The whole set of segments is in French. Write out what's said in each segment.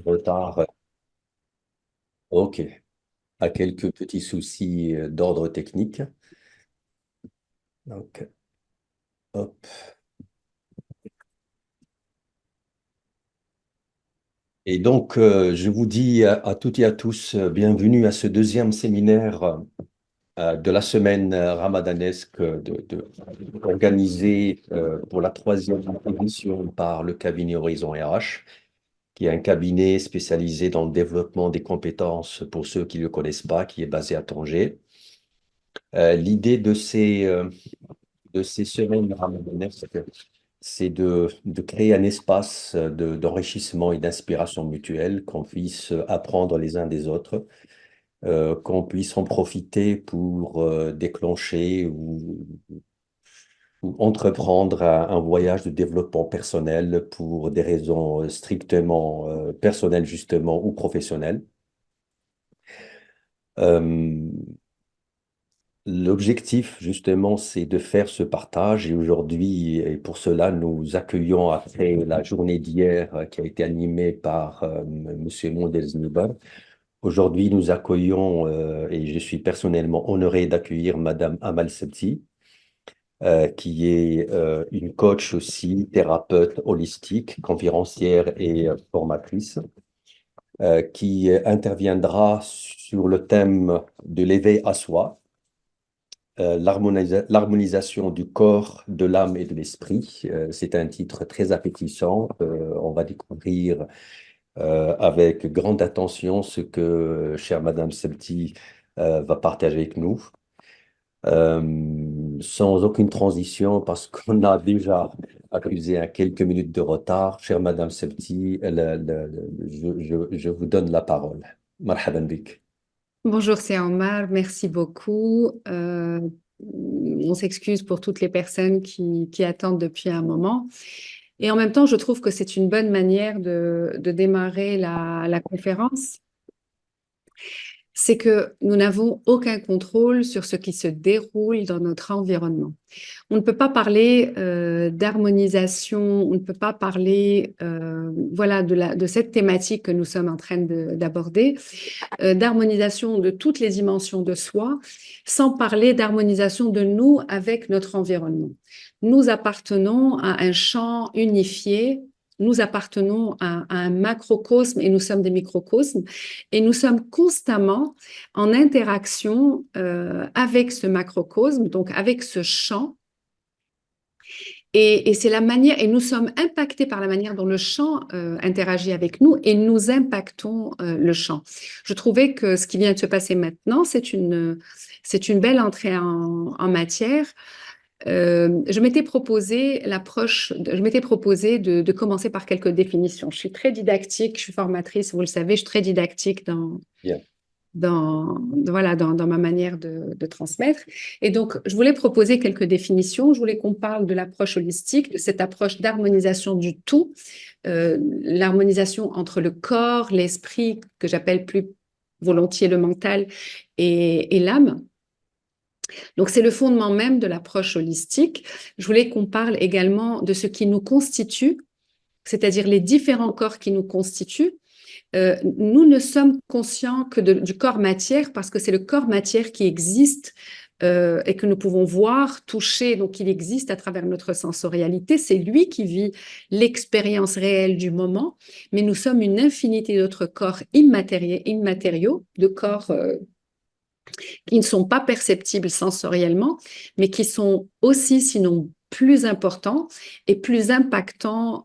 Retard. Ok. À quelques petits soucis d'ordre technique. Donc, hop. Et donc, je vous dis à toutes et à tous, bienvenue à ce deuxième séminaire de la semaine ramadanesque organisé pour la troisième édition par le cabinet Horizon RH, qui est un cabinet spécialisé dans le développement des compétences pour ceux qui ne le connaissent pas, qui est basé à Tanger. L'idée de ces semaines ramadanesques, c'est de créer un espace d'enrichissement et d'inspiration mutuelle, qu'on puisse apprendre les uns des autres, qu'on puisse en profiter pour déclencher ou entreprendre un voyage de développement personnel pour des raisons strictement personnelles, justement, ou professionnelles. Euh, L'objectif, justement, c'est de faire ce partage. Et aujourd'hui, et pour cela, nous accueillons, après la journée d'hier qui a été animée par Monsieur Mondel Znibar. Aujourd'hui, nous accueillons, et je suis personnellement honoré d'accueillir Madame Amal Sebti, qui est une coach aussi, thérapeute holistique, conférencière et formatrice, qui interviendra sur le thème de l'éveil à soi, l'harmonisation du corps, de l'âme et de l'esprit. C'est un titre très appétissant. On va découvrir avec grande attention ce que chère Madame Septi va partager avec nous. Sans aucune transition, parce qu'on a déjà accusé à quelques minutes de retard. Chère Madame Septi, je vous donne la parole. Marhaban bik. Bonjour, c'est Omar, merci beaucoup. On s'excuse pour toutes les personnes qui attendent depuis un moment. Et en même temps, je trouve que c'est une bonne manière de démarrer la conférence. C'est que nous n'avons aucun contrôle sur ce qui se déroule dans notre environnement. On ne peut pas parler d'harmonisation, on ne peut pas parler voilà, de cette thématique que nous sommes en train d'aborder, d'harmonisation de toutes les dimensions de soi, sans parler d'harmonisation de nous avec notre environnement. Nous appartenons à un champ unifié, nous appartenons à un macrocosme et nous sommes des microcosmes et nous sommes constamment en interaction avec ce macrocosme, donc avec ce champ. Et c'est la manière, et nous sommes impactés par la manière dont le champ interagit avec nous et nous impactons le champ. Je trouvais que ce qui vient de se passer maintenant, c'est une belle entrée en matière. Je m'étais proposé de commencer par quelques définitions. Je suis très didactique, je suis formatrice, vous le savez, je suis très didactique Bien. voilà, dans ma manière de transmettre. Et donc, je voulais proposer quelques définitions. Je voulais qu'on parle de l'approche holistique, de cette approche d'harmonisation du tout, l'harmonisation entre le corps, l'esprit, que j'appelle plus volontiers le mental, et l'âme. Donc, c'est le fondement même de l'approche holistique. Je voulais qu'on parle également de ce qui nous constitue, c'est-à-dire les différents corps qui nous constituent. Nous ne sommes conscients que du corps matière parce que c'est le corps matière qui existe et que nous pouvons voir, toucher, donc il existe à travers notre sensorialité. C'est lui qui vit l'expérience réelle du moment, mais nous sommes une infinité d'autres corps immatériaux, de corps qui ne sont pas perceptibles sensoriellement, mais qui sont aussi, sinon plus importants et plus impactants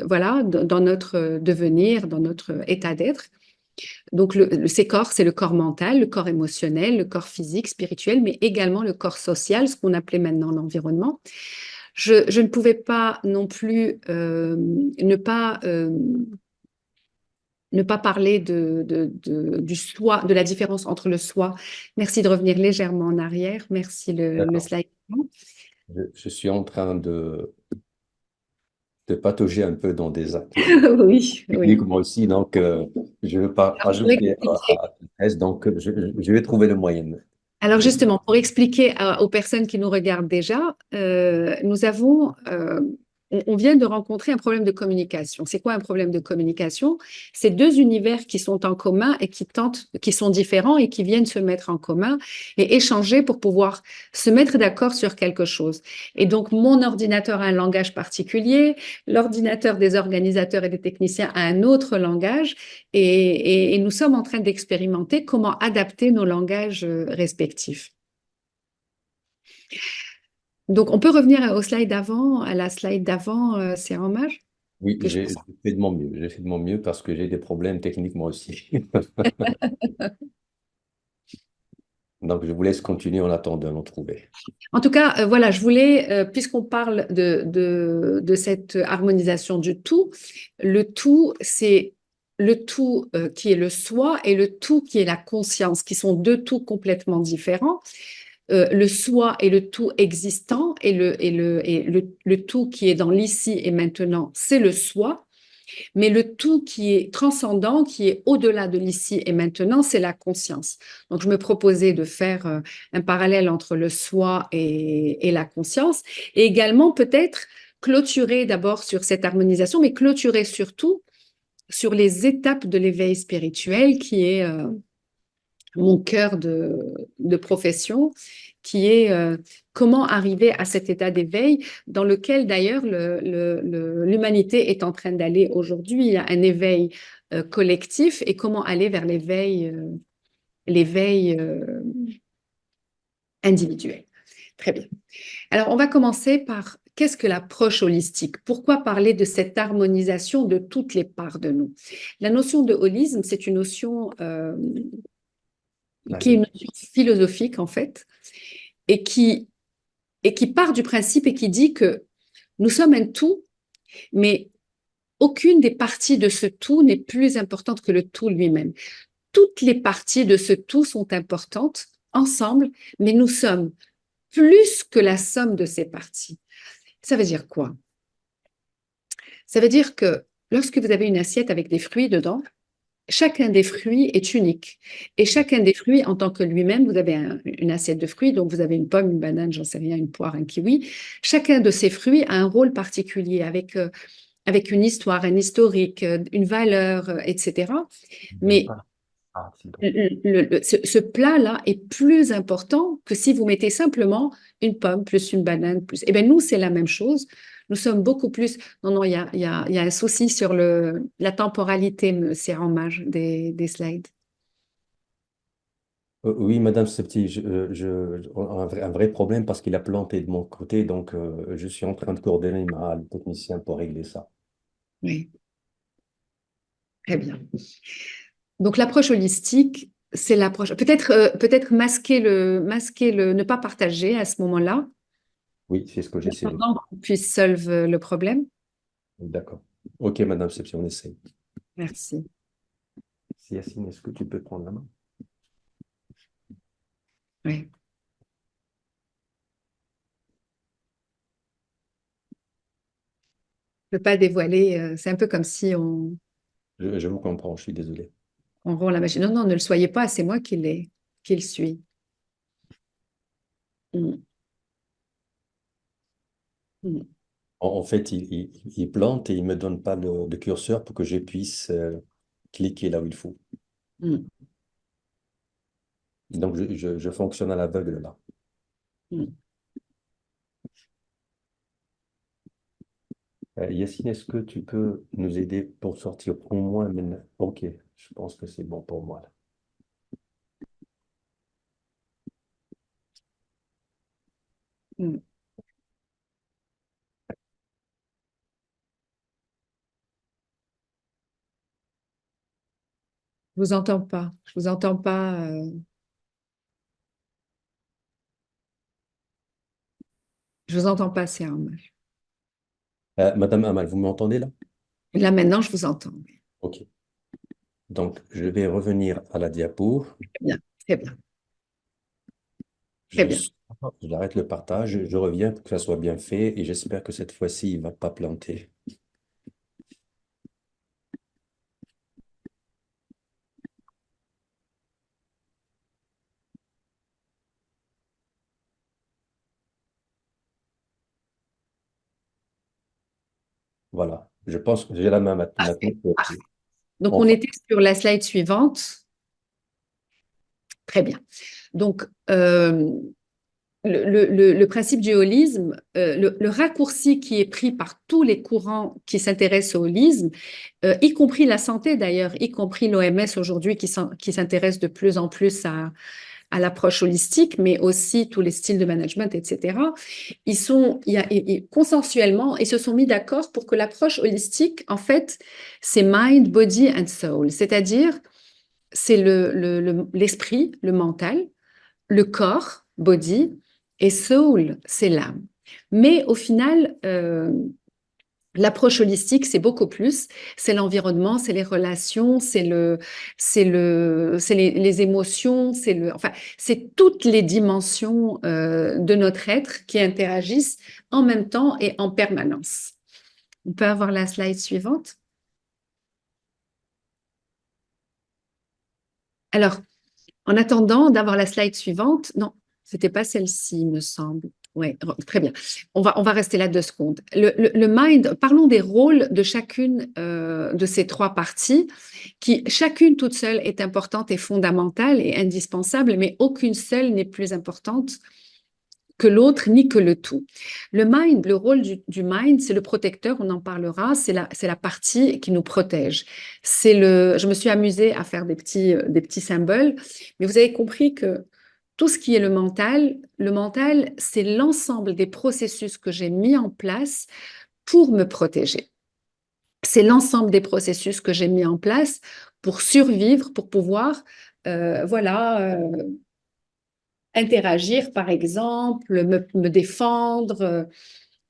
voilà, dans notre devenir, dans notre état d'être. Donc, ces corps, c'est le corps mental, le corps émotionnel, le corps physique, spirituel, mais également le corps social, ce qu'on appelait maintenant l'environnement. Je ne pouvais pas non plus ne pas parler du soi, de la différence entre le soi. Merci de revenir légèrement en arrière. Merci le D'accord. slide. Je suis en train de patauger un peu dans des actes Oui, techniques, oui. moi aussi, donc je ne veux pas Alors, pour rajouter expliquer, à la thèse, donc je vais trouver le moyen. alors justement, pour expliquer aux personnes qui nous regardent déjà, nous avons on vient de rencontrer un problème de communication. C'est quoi un problème de communication? C'est deux univers qui sont en commun et qui sont différents et qui viennent se mettre en commun et échanger pour pouvoir se mettre d'accord sur quelque chose. Et donc, mon ordinateur a un langage particulier, l'ordinateur des organisateurs et des techniciens a un autre langage et nous sommes en train d'expérimenter comment adapter nos langages respectifs. Donc, on peut revenir au slide d'avant, à la slide d'avant, c'est en mage Oui, que je j'ai fait de mon mieux. J'ai fait de mon mieux parce que j'ai des problèmes techniques moi aussi. Donc, je vous laisse continuer en attendant d'en trouver. En tout cas, voilà, je voulais, puisqu'on parle de cette harmonisation du tout, le tout, c'est le tout qui est le soi et le tout qui est la conscience, qui sont deux tout complètement différents. Le soi est le tout existant et le tout qui est dans l'ici et maintenant, c'est le soi. Mais le tout qui est transcendant, qui est au-delà de l'ici et maintenant, c'est la conscience. Donc, je me proposais de faire un parallèle entre le soi et la conscience, et également peut-être clôturer d'abord sur cette harmonisation, mais clôturer surtout sur les étapes de l'éveil spirituel, qui est mon cœur de profession, qui est comment arriver à cet état d'éveil dans lequel d'ailleurs l'humanité est en train d'aller aujourd'hui. Il y a un éveil collectif et comment aller vers l'éveil individuel. Très bien. Alors, on va commencer par qu'est-ce que l'approche holistique? Pourquoi parler de cette harmonisation de toutes les parts de nous? La notion de holisme, c'est une notion qui est une notion philosophique en fait, et qui part du principe et qui dit que nous sommes un tout, mais aucune des parties de ce tout n'est plus importante que le tout lui-même. Toutes les parties de ce tout sont importantes ensemble, mais nous sommes plus que la somme de ces parties. Ça veut dire quoi? Ça veut dire que lorsque vous avez une assiette avec des fruits dedans, chacun des fruits est unique. Et chacun des fruits, en tant que lui-même, vous avez une assiette de fruits, donc vous avez une pomme, une banane, j'en sais rien, une poire, un kiwi. Chacun de ces fruits a un rôle particulier avec une histoire, un historique, une valeur, etc. Mais ce plat-là est plus important que si vous mettez simplement une pomme plus une banane plus. Eh bien, nous, c'est la même chose. Nous sommes beaucoup plus. Non, non, il y a un souci sur la temporalité, c'est en mage des slides. Oui, Madame Septi, un vrai problème parce qu'il a planté de mon côté, donc je suis en train de coordonner le technicien pour régler ça. Oui, très bien. Donc, l'approche holistique, c'est l'approche. Peut-être ne pas partager à ce moment-là, Oui, c'est ce que j'essaie de faire. pendant qu'on puisse solve le problème. D'accord. Ok, Madame Septi, on essaie. Merci. Yacine, est-ce que tu peux prendre la main? Oui. Je ne peux pas dévoiler, c'est un peu comme si Je vous comprends, je suis désolé. on rompt la machine. Non, non, ne le soyez pas, c'est moi qui le suis. Mm, mm, En fait, il plante et il ne me donne pas le curseur pour que je puisse cliquer là où il faut. mm, Donc, je fonctionne à l'aveugle là. mm. Yacine, est-ce que tu peux nous aider pour sortir au moins maintenant? Ok, je pense que c'est bon pour moi là. Mm. Je vous entends pas. Je vous entends pas. Je vous entends pas, c'est hommage. Madame Amal, vous m'entendez là? Là, maintenant, je vous entends. Ok. Donc, je vais revenir à la diapo. Très bien, très bien, très Je, bien. j'arrête le partage, je reviens pour que ça soit bien fait et j'espère que cette fois-ci, il ne va pas planter. Voilà. Je pense que j'ai la main maintenant. Parfait, parfait. Donc, on Enfin, était sur la slide suivante. Très bien. Donc, le principe du holisme, le raccourci qui est pris par tous les courants qui s'intéressent au holisme, y compris la santé d'ailleurs, y compris l'OMS aujourd'hui qui s'intéresse de plus en plus à l'approche holistique, mais aussi tous les styles de management, etc. Consensuellement, ils se sont mis d'accord pour que l'approche holistique, en fait, c'est mind, body and soul, c'est-à-dire c'est l'esprit, le mental, le corps, body, et soul, c'est l'âme. Mais au final, l'approche holistique, c'est beaucoup plus. C'est l'environnement, c'est les relations, c'est les émotions, enfin, c'est toutes les dimensions de notre être qui interagissent en même temps et en permanence. On peut avoir la slide suivante. Alors, en attendant d'avoir la slide suivante, non, c'était pas celle-ci, il me semble. Oui, très bien. On va rester là 2 secondes. Le mind, parlons des rôles de chacune de ces 3 parties, qui chacune toute seule est importante et fondamentale et indispensable, mais aucune seule n'est plus importante que l'autre ni que le tout. Le mind, le rôle du mind, c'est le protecteur, on en parlera, c'est la partie qui nous protège. Je me suis amusée à faire des petits symboles, mais vous avez compris que tout ce qui est le mental, c'est l'ensemble des processus que j'ai mis en place pour me protéger. C'est l'ensemble des processus que j'ai mis en place pour survivre, pour pouvoir, voilà, interagir, par exemple, me défendre,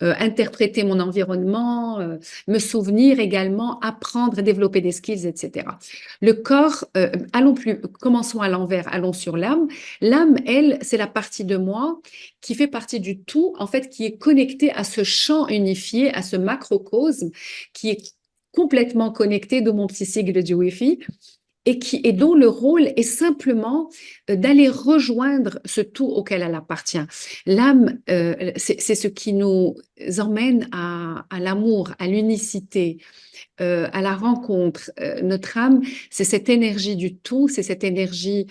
interpréter mon environnement, me souvenir également, apprendre, développer des skills, etc. Le corps, commençons à l'envers, allons sur l'âme. L'âme, elle, c'est la partie de moi qui fait partie du tout, en fait, qui est connectée à ce champ unifié, à ce macrocosme, qui est complètement connecté de mon petit sigle du Wi-Fi et dont le rôle est simplement d'aller rejoindre ce tout auquel elle appartient. L'âme, c'est ce qui nous emmène à l'amour, à l'unicité, à la rencontre. Notre âme, c'est cette énergie du tout, c'est cette énergie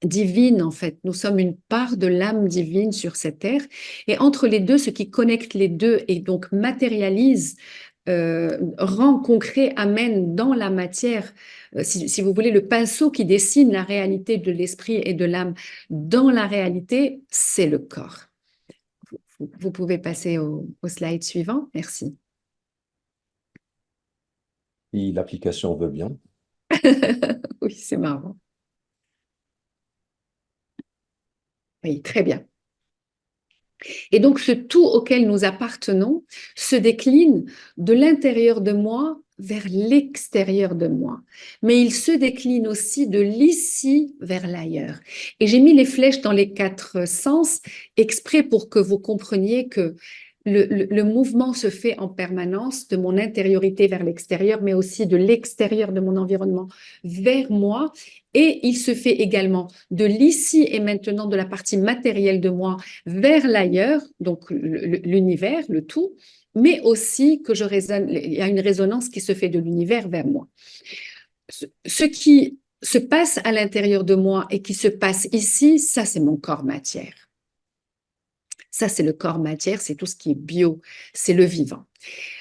divine en fait. Nous sommes une part de l'âme divine sur cette terre. Et entre les deux, ce qui connecte les deux et donc matérialise, rend concret, amène dans la matière, si vous voulez, le pinceau qui dessine la réalité de l'esprit et de l'âme dans la réalité, c'est le corps. Vous pouvez passer au slide suivant. Merci. si l'application veut bien. Oui, c'est marrant. Oui, très bien. Et donc, ce tout auquel nous appartenons se décline de l'intérieur de moi vers l'extérieur de moi. Mais il se décline aussi de l'ici vers l'ailleurs. Et j'ai mis les flèches dans les 4 sens exprès pour que vous compreniez que le mouvement se fait en permanence de mon intériorité vers l'extérieur, mais aussi de l'extérieur de mon environnement vers moi. Et il se fait également de l'ici et maintenant, de la partie matérielle de moi vers l'ailleurs, donc l'univers, le tout, mais aussi que je résonne, il y a une résonance qui se fait de l'univers vers moi. Ce qui se passe à l'intérieur de moi et qui se passe ici, ça c'est mon corps matière. Ça, c'est le corps matière, c'est tout ce qui est bio, c'est le vivant.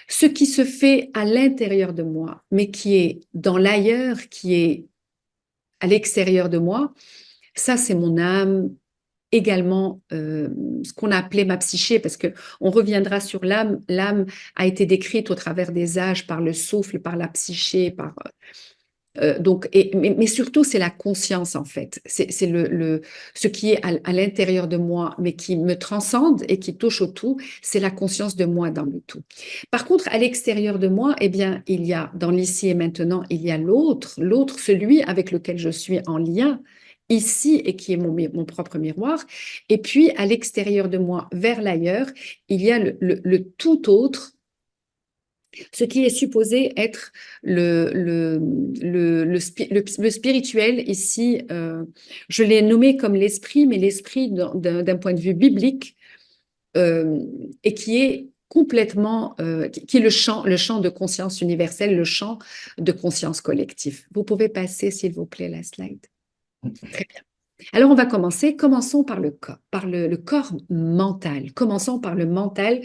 Ce qui se fait à l'intérieur de moi, mais qui est dans l'ailleurs, qui est à l'extérieur de moi, ça, c'est mon âme, également ce qu'on a appelé ma psyché, parce que on reviendra sur l'âme. L'âme a été décrite au travers des âges par le souffle, par la psyché, mais surtout, c'est la conscience, en fait. C'est ce qui est à l'intérieur de moi, mais qui me transcende et qui touche au tout, c'est la conscience de moi dans le tout. Par contre, à l'extérieur de moi, eh bien, il y a, dans l'ici et maintenant, il y a l'autre, celui avec lequel je suis en lien ici et qui est mon propre miroir. Et puis, à l'extérieur de moi, vers l'ailleurs, il y a le tout autre, ce qui est supposé être le spirituel ici, je l'ai nommé comme l'esprit, mais l'esprit d'un point de vue biblique, et qui est complètement, qui est le champ de conscience universelle, le champ de conscience collective. Vous pouvez passer, s'il vous plaît, la slide. Très bien. Alors, on va commencer. Commençons par le corps, le corps mental. Commençons par le mental.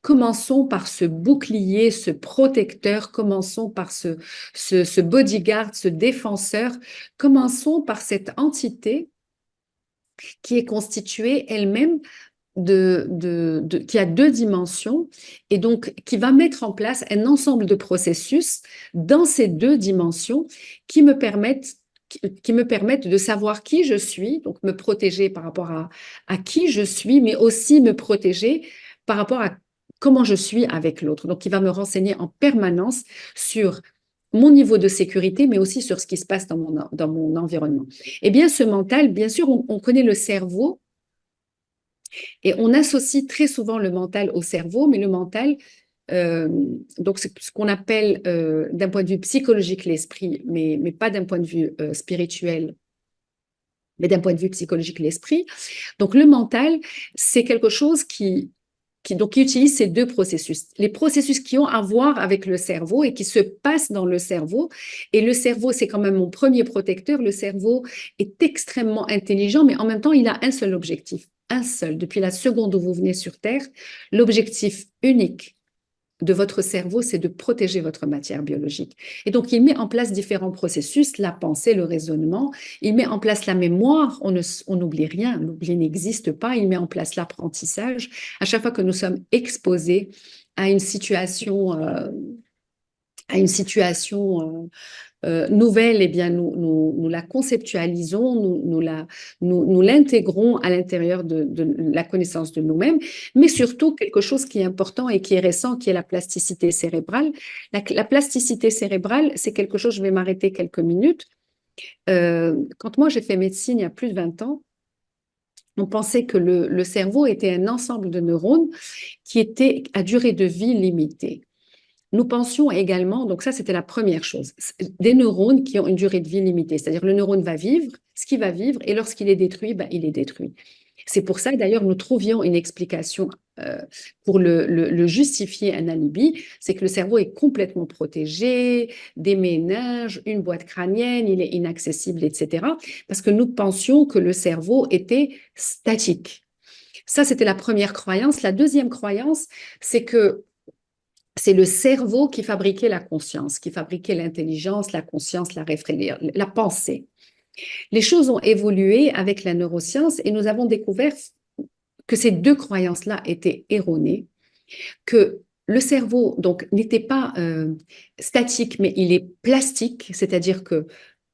Commençons par ce bouclier, ce protecteur. Commençons par ce bodyguard, ce défenseur. Commençons par cette entité qui est constituée elle-même qui a deux dimensions et donc qui va mettre en place un ensemble de processus dans ces deux dimensions qui me permettent de savoir qui je suis, donc me protéger par rapport à qui je suis, mais aussi me protéger par rapport à comment je suis avec l'autre. Donc, il va me renseigner en permanence sur mon niveau de sécurité, mais aussi sur ce qui se passe dans mon environnement. Eh bien, ce mental, bien sûr, on connaît le cerveau, et on associe très souvent le mental au cerveau, mais le mental, donc c'est ce qu'on appelle d'un point de vue psychologique l'esprit, mais pas d'un point de vue spirituel, mais d'un point de vue psychologique l'esprit. Donc le mental, c'est quelque chose qui utilise ces deux processus. Les processus qui ont à voir avec le cerveau et qui se passent dans le cerveau. Et le cerveau, c'est quand même mon premier protecteur. Le cerveau est extrêmement intelligent, mais en même temps, il a un seul objectif. Un seul. Depuis la seconde où vous venez sur Terre, l'objectif unique de votre cerveau, c'est de protéger votre matière biologique. Et donc, il met en place différents processus, la pensée, le raisonnement, il met en place la mémoire, on n'oublie rien, l'oubli n'existe pas, il met en place l'apprentissage. À chaque fois que nous sommes exposés à une situation, nouvelle, eh bien, nous la conceptualisons, nous l'intégrons à l'intérieur de la connaissance de nous-mêmes, mais surtout quelque chose qui est important et qui est récent, qui est la plasticité cérébrale. La plasticité cérébrale, c'est quelque chose, je vais m'arrêter quelques minutes. Quand moi j'ai fait médecine il y a plus de 20 ans, on pensait que le cerveau était un ensemble de neurones qui étaient à durée de vie limitée. Nous pensions également, donc ça c'était la première chose, des neurones qui ont une durée de vie limitée, c'est-à-dire le neurone va vivre, ce qui va vivre, et lorsqu'il est détruit, ben, il est détruit. C'est pour ça d'ailleurs nous trouvions une explication pour le justifier, un alibi, c'est que le cerveau est complètement protégé, des méninges, une boîte crânienne, il est inaccessible, etc. Parce que nous pensions que le cerveau était statique. Ça, c'était la première croyance. La deuxième croyance, c'est que c'est le cerveau qui fabriquait la conscience, qui fabriquait l'intelligence, la conscience, la pensée. Les choses ont évolué avec la neuroscience et nous avons découvert que ces deux croyances-là étaient erronées, que le cerveau donc n'était pas statique, mais il est plastique, c'est-à-dire que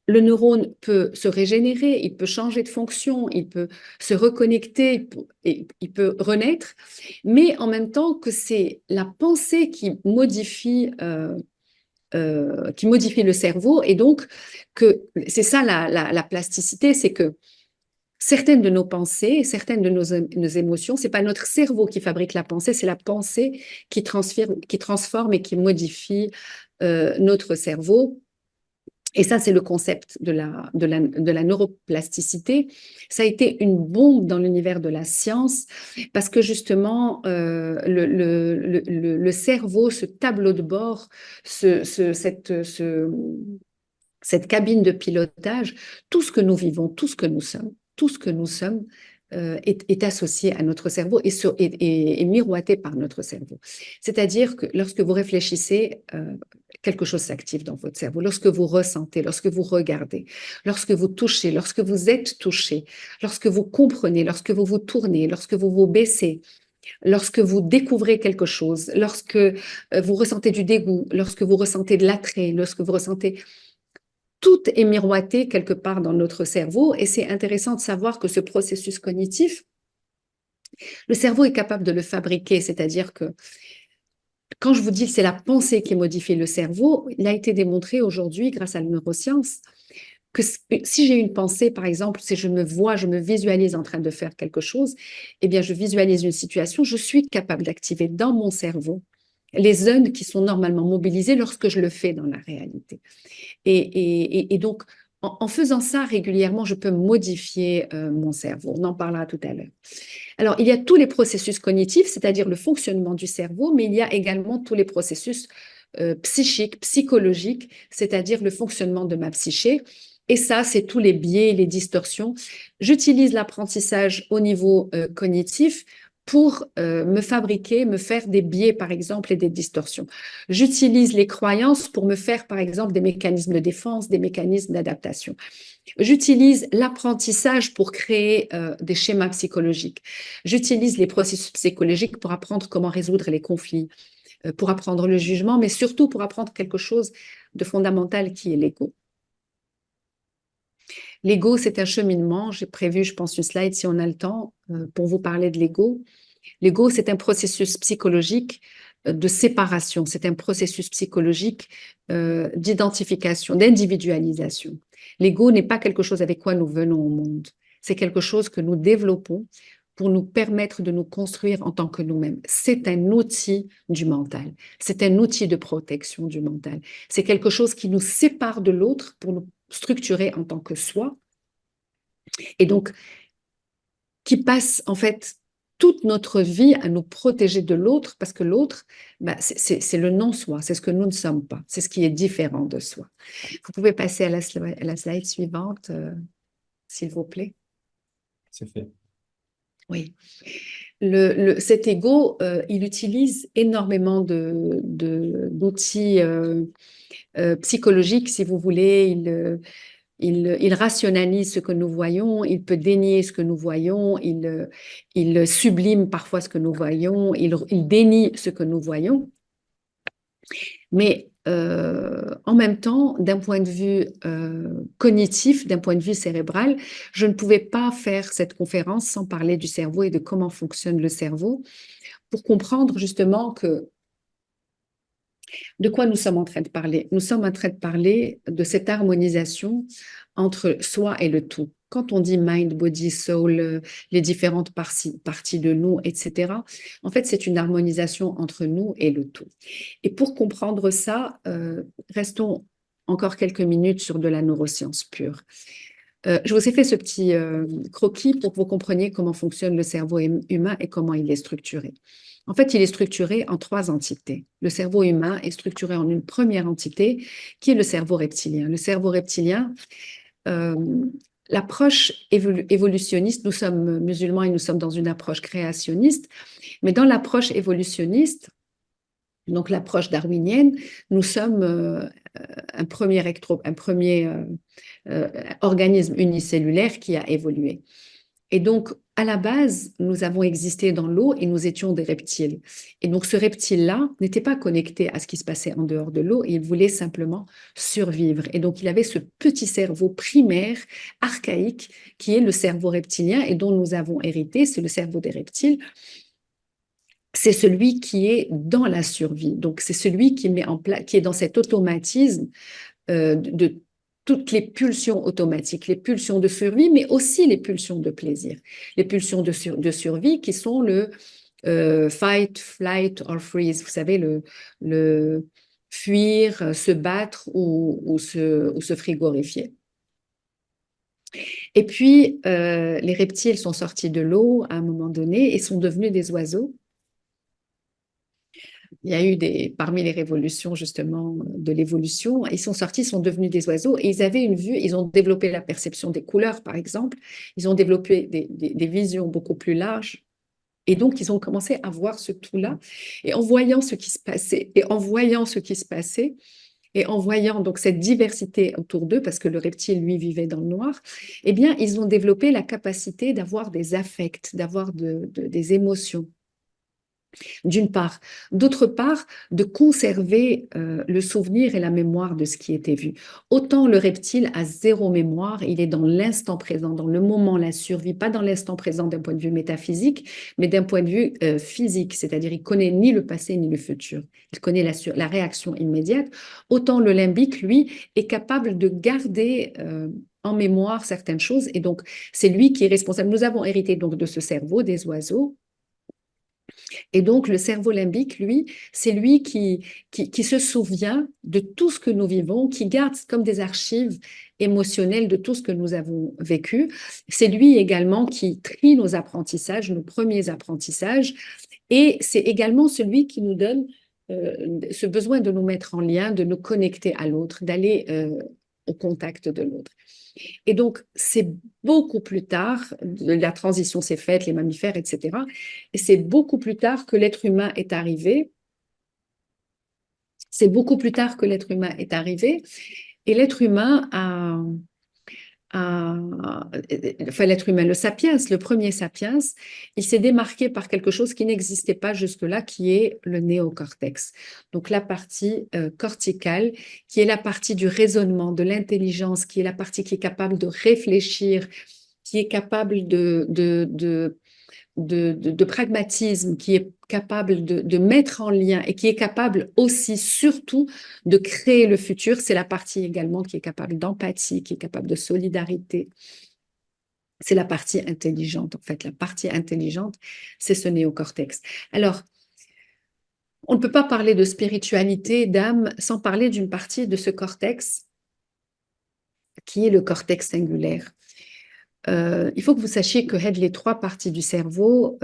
le neurone peut se régénérer, il peut changer de fonction, il peut se reconnecter, il peut renaître, mais en même temps que c'est la pensée qui modifie le cerveau, et donc que c'est ça la plasticité, c'est que certaines de nos pensées, certaines de nos émotions, c'est pas notre cerveau qui fabrique la pensée, c'est la pensée qui transforme et qui modifie notre cerveau. Et ça, c'est le concept de la neuroplasticité. Ça a été une bombe dans l'univers de la science parce que justement, le cerveau, ce tableau de bord, cette cabine de pilotage, tout ce que nous vivons, tout ce que nous sommes est associé à notre cerveau et miroité par notre cerveau. C'est-à-dire que lorsque vous réfléchissez, quelque chose s'active dans votre cerveau. Lorsque vous ressentez, lorsque vous regardez, lorsque vous touchez, lorsque vous êtes touché, lorsque vous comprenez, lorsque vous vous tournez, lorsque vous vous baissez, lorsque vous découvrez quelque chose, lorsque vous ressentez du dégoût, lorsque vous ressentez de l'attrait, lorsque vous ressentez... Tout est miroité quelque part dans notre cerveau et c'est intéressant de savoir que ce processus cognitif, le cerveau est capable de le fabriquer, c'est-à-dire que quand je vous dis que c'est la pensée qui modifie le cerveau, il a été démontré aujourd'hui grâce à la neuroscience que si j'ai une pensée, par exemple, si je me visualise en train de faire quelque chose, eh bien je visualise une situation, je suis capable d'activer dans mon cerveau les zones qui sont normalement mobilisées lorsque je le fais dans la réalité. Et donc, en faisant ça régulièrement, je peux modifier mon cerveau. On en parlera tout à l'heure. Alors, il y a tous les processus cognitifs, c'est-à-dire le fonctionnement du cerveau, mais il y a également tous les processus psychiques, psychologiques, c'est-à-dire le fonctionnement de ma psyché. Et ça, c'est tous les biais, les distorsions. J'utilise l'apprentissage au niveau cognitif pour me faire des biais, par exemple, et des distorsions. J'utilise les croyances pour me faire, par exemple, des mécanismes de défense, des mécanismes d'adaptation. J'utilise l'apprentissage pour créer des schémas psychologiques. J'utilise les processus psychologiques pour apprendre comment résoudre les conflits, pour apprendre le jugement, mais surtout pour apprendre quelque chose de fondamental qui est l'ego. L'ego, c'est un cheminement. J'ai prévu, je pense, une slide si on a le temps pour vous parler de l'ego. L'ego, c'est un processus psychologique de séparation. C'est un processus psychologique d'identification, d'individualisation. L'ego n'est pas quelque chose avec quoi nous venons au monde. C'est quelque chose que nous développons pour nous permettre de nous construire en tant que nous-mêmes. C'est un outil du mental. C'est un outil de protection du mental. C'est quelque chose qui nous sépare de l'autre pour nous structurer en tant que soi. Et donc, qui passe en fait toute notre vie à nous protéger de l'autre, parce que l'autre, bah, c'est le non-soi, c'est ce que nous ne sommes pas, c'est ce qui est différent de soi. Vous pouvez passer à la slide suivante, s'il vous plaît. C'est fait. Oui. Cet ego, il utilise énormément d'outils psychologiques, si vous voulez. Il rationalise ce que nous voyons, il peut dénier ce que nous voyons, il sublime parfois ce que nous voyons, il dénie ce que nous voyons. Mais en même temps, d'un point de vue cognitif, d'un point de vue cérébral, je ne pouvais pas faire cette conférence sans parler du cerveau et de comment fonctionne le cerveau pour comprendre justement que de quoi nous sommes en train de parler. Nous sommes en train de parler de cette harmonisation entre soi et le tout. Quand on dit mind, body, soul, les différentes parties de nous, etc., en fait, c'est une harmonisation entre nous et le tout. Et pour comprendre ça, restons encore quelques minutes sur de la neuroscience pure. Je vous ai fait ce petit croquis pour que vous compreniez comment fonctionne le cerveau humain et comment il est structuré. En fait, il est structuré en trois entités. Le cerveau humain est structuré en une première entité qui est le cerveau reptilien. Le cerveau reptilien, l'approche évolutionniste, nous sommes musulmans et nous sommes dans une approche créationniste, mais dans l'approche évolutionniste, donc l'approche darwinienne, nous sommes un premier organisme unicellulaire qui a évolué. Et donc, à la base, nous avons existé dans l'eau et nous étions des reptiles. Et donc, ce reptile-là n'était pas connecté à ce qui se passait en dehors de l'eau et il voulait simplement survivre. Et donc, il avait ce petit cerveau primaire, archaïque, qui est le cerveau reptilien et dont nous avons hérité, c'est le cerveau des reptiles. C'est celui qui est dans la survie. Donc, c'est celui qui met en place, qui est dans cet automatisme de toutes les pulsions automatiques, les pulsions de survie, mais aussi les pulsions de plaisir. Les pulsions de survie qui sont le fight, flight or freeze. Vous savez, le fuir, se battre ou se frigorifier. Et puis, les reptiles sont sortis de l'eau à un moment donné et sont devenus des oiseaux. Il y a eu parmi les révolutions justement de l'évolution, ils sont sortis, ils sont devenus des oiseaux et ils avaient une vue, ils ont développé la perception des couleurs par exemple, ils ont développé des visions beaucoup plus larges et donc ils ont commencé à voir ce tout-là et en voyant ce qui se passait et en voyant donc cette diversité autour d'eux, parce que le reptile, lui, vivait dans le noir, eh bien, ils ont développé la capacité d'avoir des affects, d'avoir des émotions d'une part. D'autre part, de conserver le souvenir et la mémoire de ce qui était vu. Autant le reptile a zéro mémoire, il est dans l'instant présent, dans le moment, la survie, pas dans l'instant présent d'un point de vue métaphysique, mais d'un point de vue physique, c'est-à-dire il connaît ni le passé ni le futur. Il connaît la réaction immédiate. Autant le limbique, lui, est capable de garder en mémoire certaines choses, et donc c'est lui qui est responsable. Nous avons hérité donc de ce cerveau des oiseaux, Et donc, le cerveau limbique, lui, c'est lui qui se souvient de tout ce que nous vivons, qui garde comme des archives émotionnelles de tout ce que nous avons vécu. C'est lui également qui trie nos apprentissages, nos premiers apprentissages. Et c'est également celui qui nous donne ce besoin de nous mettre en lien, de nous connecter à l'autre, d'aller au contact de l'autre. Et donc, c'est beaucoup plus tard, la transition s'est faite, les mammifères, etc. Et c'est beaucoup plus tard que l'être humain est arrivé. C'est beaucoup plus tard que l'être humain est arrivé. Et l'être humain enfin l'être humain, le sapiens, le premier sapiens, il s'est démarqué par quelque chose qui n'existait pas jusque-là, qui est le néocortex. Donc la partie corticale, qui est la partie du raisonnement, de l'intelligence, qui est la partie qui est capable de réfléchir, qui est capable de pragmatisme, qui est capable de mettre en lien et qui est capable aussi, surtout, de créer le futur. C'est la partie également qui est capable d'empathie, qui est capable de solidarité. C'est la partie intelligente, en fait. La partie intelligente, c'est ce néocortex. Alors, on ne peut pas parler de spiritualité, d'âme, sans parler d'une partie de ce cortex qui est le cortex singulaire. Il faut que vous sachiez que les trois parties du cerveau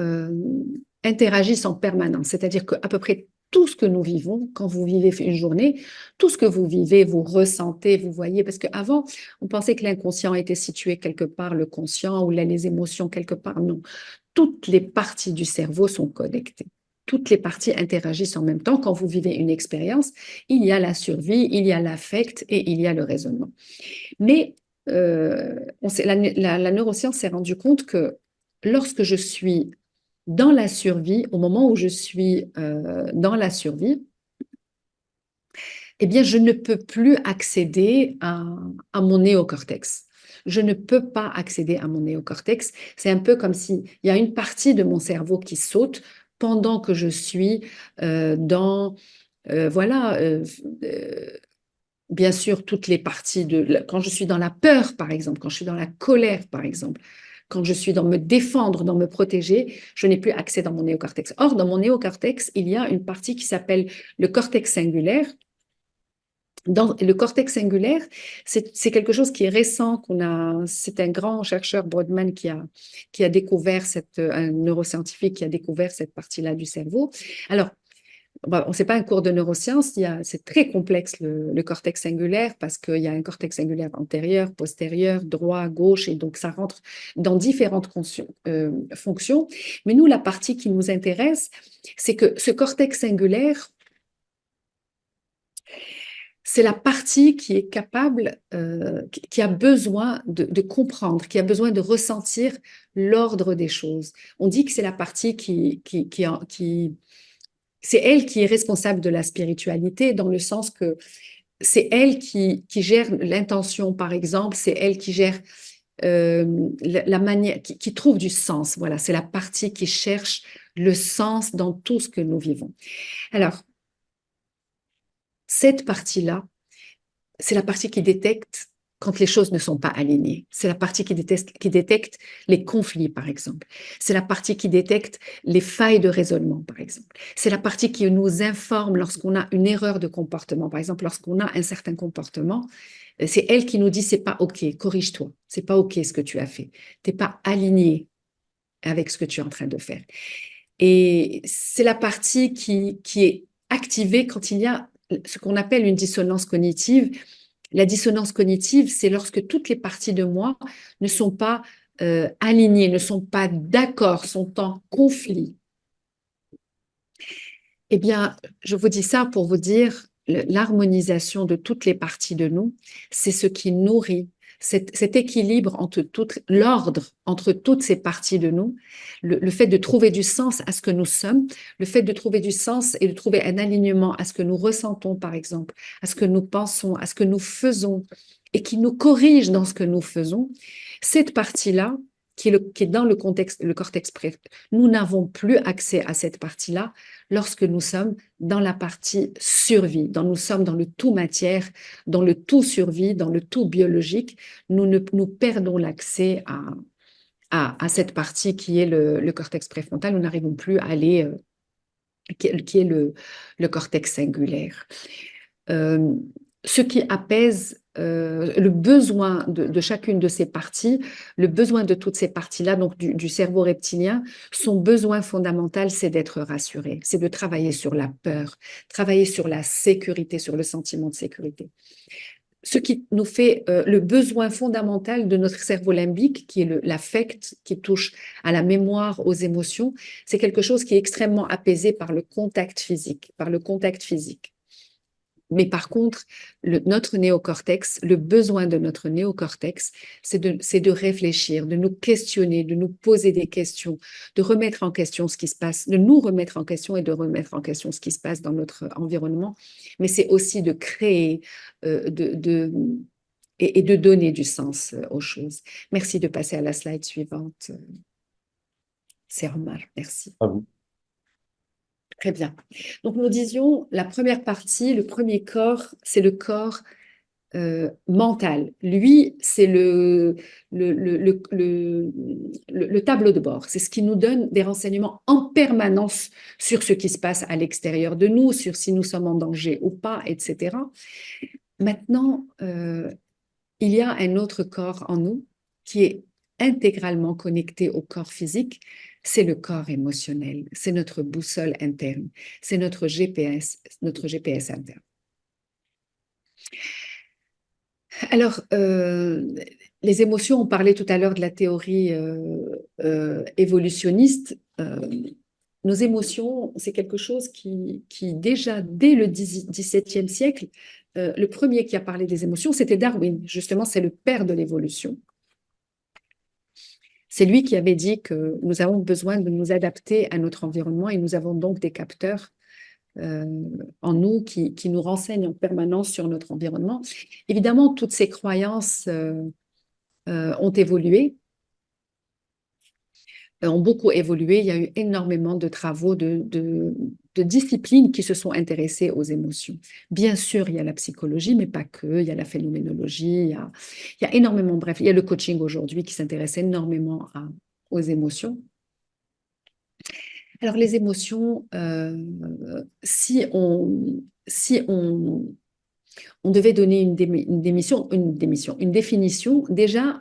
interagissent en permanence, c'est-à-dire qu'à peu près tout ce que nous vivons, quand vous vivez une journée, tout ce que vous vivez, vous ressentez, vous voyez, parce qu'avant, on pensait que l'inconscient était situé quelque part, le conscient ou là, les émotions quelque part. Non, toutes les parties du cerveau sont connectées. Toutes les parties interagissent en même temps. Quand vous vivez une expérience, il y a la survie, il y a l'affect et il y a le raisonnement. Mais la neuroscience s'est rendue compte que lorsque je suis dans la survie, au moment où je suis dans la survie, eh bien, je ne peux plus accéder à mon néocortex. Je ne peux pas accéder à mon néocortex. C'est un peu comme s'il y a une partie de mon cerveau qui saute pendant que je suis dans, voilà, bien sûr, toutes les parties quand je suis dans la peur, par exemple, quand je suis dans la colère, par exemple, quand je suis dans me défendre, dans me protéger, je n'ai plus accès dans mon néocortex. Or, dans mon néocortex, il y a une partie qui s'appelle le cortex singulaire. Dans le cortex singulaire, c'est quelque chose qui est récent, c'est un grand chercheur, Brodmann, qui a découvert un neuroscientifique qui a découvert cette partie-là du cerveau. Alors, bon, ce n'est pas un cours de neurosciences, c'est très complexe le cortex singulaire parce qu'il y a un cortex singulaire antérieur, postérieur, droit, gauche, et donc ça rentre dans différentes fonctions. Mais nous, la partie qui nous intéresse, c'est que ce cortex singulaire, c'est la partie qui est capable, qui a besoin de comprendre, qui a besoin de ressentir l'ordre des choses. On dit que c'est la partie c'est elle qui est responsable de la spiritualité, dans le sens que c'est elle qui gère l'intention, par exemple, c'est elle qui gère la manière, qui trouve du sens. Voilà, c'est la partie qui cherche le sens dans tout ce que nous vivons. Alors, cette partie-là, c'est la partie qui détecte quand les choses ne sont pas alignées. C'est la partie qui détecte les conflits, par exemple. C'est la partie qui détecte les failles de raisonnement, par exemple. C'est la partie qui nous informe lorsqu'on a une erreur de comportement. Par exemple, lorsqu'on a un certain comportement, c'est elle qui nous dit c'est pas OK, corrige-toi. C'est pas OK ce que tu as fait. T'es pas aligné avec ce que tu es en train de faire. Et c'est la partie qui est activée quand il y a ce qu'on appelle une dissonance cognitive. La dissonance cognitive, c'est lorsque toutes les parties de moi ne sont pas alignées, ne sont pas d'accord, sont en conflit. Eh bien, je vous dis ça pour vous dire, l'harmonisation de toutes les parties de nous, c'est ce qui nourrit cet équilibre entre l'ordre entre toutes ces parties de nous, le fait de trouver du sens à ce que nous sommes, le fait de trouver du sens et de trouver un alignement à ce que nous ressentons, par exemple, à ce que nous pensons, à ce que nous faisons, et qui nous corrige dans ce que nous faisons, cette partie-là, qui est dans le cortex préfrontal, nous n'avons plus accès à cette partie-là lorsque nous sommes dans la partie survie, nous sommes dans le tout matière, dans le tout survie, dans le tout biologique, nous perdons l'accès à cette partie qui est le cortex préfrontal, nous n'arrivons plus à aller qui est le cortex singulaire. Ce qui apaise le besoin de chacune de ces parties, le besoin de toutes ces parties-là, donc du cerveau reptilien, son besoin fondamental, c'est d'être rassuré, c'est de travailler sur la peur, travailler sur la sécurité, sur le sentiment de sécurité. Ce qui nous fait le besoin fondamental de notre cerveau limbique, qui est l'affect, qui touche à la mémoire, aux émotions, c'est quelque chose qui est extrêmement apaisé par le contact physique, par le contact physique. Mais par contre, notre néocortex, le besoin de notre néocortex, c'est de réfléchir, de nous questionner, de nous poser des questions, de remettre en question ce qui se passe, de nous remettre en question et de remettre en question ce qui se passe dans notre environnement. Mais c'est aussi de créer et de donner du sens aux choses. Merci de passer à la slide suivante. C'est Omar, merci. À vous. Très bien. Donc, nous disions, la première partie, le premier corps, c'est le corps mental. Lui, c'est le tableau de bord. C'est ce qui nous donne des renseignements en permanence sur ce qui se passe à l'extérieur de nous, sur si nous sommes en danger ou pas, etc. Maintenant, il y a un autre corps en nous qui est intégralement connecté au corps physique, c'est le corps émotionnel, c'est notre boussole interne, c'est notre GPS interne. Alors, les émotions, on parlait tout à l'heure de la théorie évolutionniste. Nos émotions, c'est quelque chose qui déjà, dès le XVIIe siècle, le premier qui a parlé des émotions, c'était Darwin. Justement, c'est le père de l'évolution. C'est lui qui avait dit que nous avons besoin de nous adapter à notre environnement et nous avons donc des capteurs en nous qui nous renseignent en permanence sur notre environnement. Évidemment, toutes ces croyances ont évolué, ont beaucoup évolué. Il y a eu énormément de travaux de disciplines qui se sont intéressées aux émotions. Bien sûr, il y a la psychologie, mais pas que. Il y a la phénoménologie, il y a énormément, bref, il y a le coaching aujourd'hui qui s'intéresse énormément aux émotions. Alors, les émotions, si on devait donner une définition, déjà,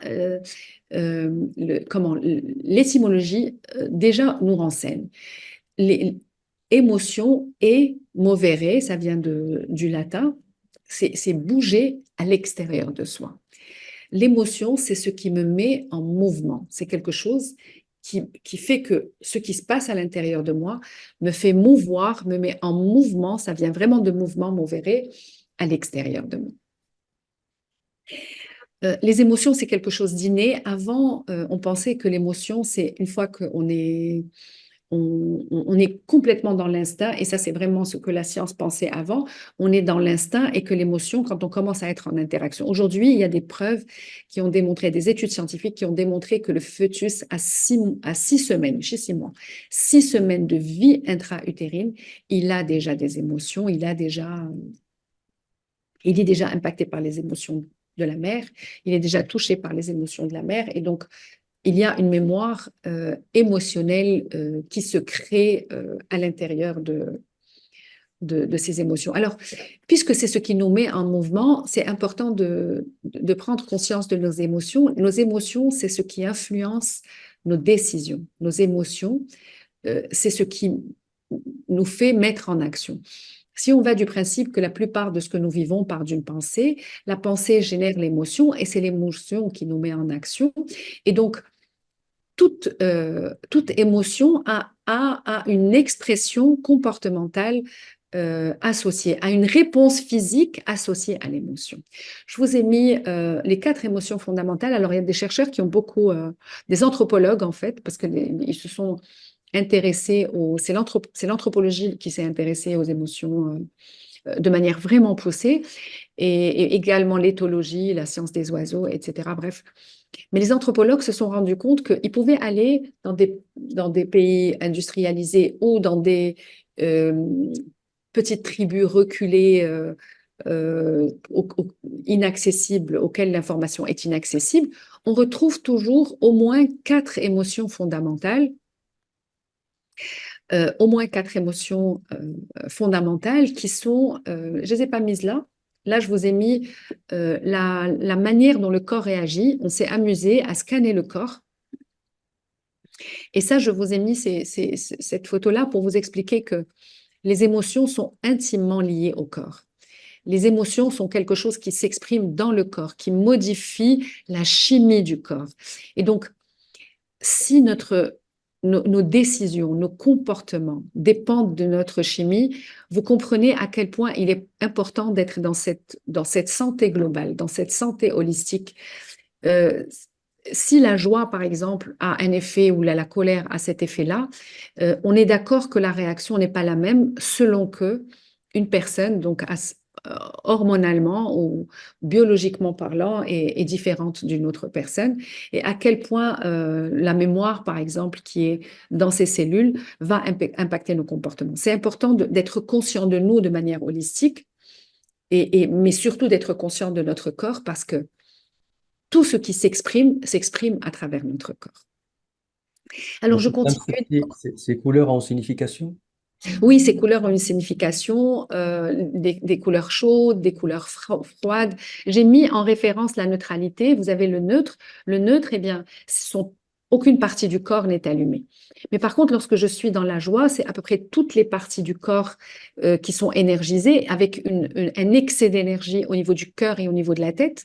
l'étymologie déjà nous renseigne. Les émotions et movere, ça vient du latin, c'est bouger à l'extérieur de soi. L'émotion, c'est ce qui me met en mouvement. C'est quelque chose qui fait que ce qui se passe à l'intérieur de moi me fait mouvoir, me met en mouvement. Ça vient vraiment de mouvement, movere, à l'extérieur de moi. Les émotions, c'est quelque chose d'inné. Avant, on pensait que l'émotion, c'est une fois qu'on est complètement dans l'instinct, et ça, c'est vraiment ce que la science pensait avant. On est dans l'instinct et que l'émotion, quand on commence à être en interaction. Aujourd'hui, il y a des preuves qui ont démontré, des études scientifiques qui ont démontré que le fœtus à 6 semaines, chez 6 mois, 6 semaines de vie intra-utérine, il a déjà des émotions, il est déjà impacté par les émotions de la mère, il est déjà touché par les émotions de la mère, et donc il y a une mémoire émotionnelle qui se crée à l'intérieur de ces émotions. Alors, puisque c'est ce qui nous met en mouvement, c'est important de prendre conscience de nos émotions. Nos émotions, c'est ce qui influence nos décisions. Nos émotions, c'est ce qui nous fait mettre en action. Si on va du principe que la plupart de ce que nous vivons part d'une pensée, la pensée génère l'émotion et c'est l'émotion qui nous met en action. Et donc, toute émotion a une expression comportementale associée, à une réponse physique associée à l'émotion. Je vous ai mis les 4 émotions fondamentales. Alors, il y a des chercheurs qui ont beaucoup, des anthropologues en fait, parce qu'ils se sont intéressés c'est l'anthropologie qui s'est intéressée aux émotions de manière vraiment poussée, et également l'éthologie, la science des oiseaux, etc. Bref. Mais les anthropologues se sont rendus compte qu'ils pouvaient aller dans des pays industrialisés ou dans des petites tribus reculées, inaccessibles, auxquelles l'information est inaccessible. On retrouve toujours au moins 4 émotions fondamentales au moins 4 émotions fondamentales qui sont, je ne les ai pas mises là. Là, je vous ai mis la manière dont le corps réagit. On s'est amusé à scanner le corps. Et ça, je vous ai mis cette photo-là pour vous expliquer que les émotions sont intimement liées au corps. Les émotions sont quelque chose qui s'exprime dans le corps, qui modifie la chimie du corps. Et donc, si nos décisions, nos comportements dépendent de notre chimie, vous comprenez à quel point il est important d'être dans cette santé globale, dans cette santé holistique. Euh, Si la joie, par exemple, a un effet ou la colère a cet effet-là, on est d'accord que la réaction n'est pas la même selon que une personne, donc hormonalement ou biologiquement parlant, est différente d'une autre personne. Et à quel point la mémoire, par exemple, qui est dans ces cellules, va impacter nos comportements. C'est important d'être conscient de nous de manière holistique, mais surtout d'être conscient de notre corps parce que tout ce qui s'exprime à travers notre corps. Alors, Donc, je Madame, continue. ces couleurs ont signification? Oui, ces couleurs ont une signification, des couleurs chaudes, des couleurs froides. J'ai mis en référence la neutralité. Vous avez le neutre. Le neutre, eh bien, aucune partie du corps n'est allumée. Mais par contre, lorsque je suis dans la joie, c'est à peu près toutes les parties du corps qui sont énergisées, avec un excès d'énergie au niveau du cœur et au niveau de la tête.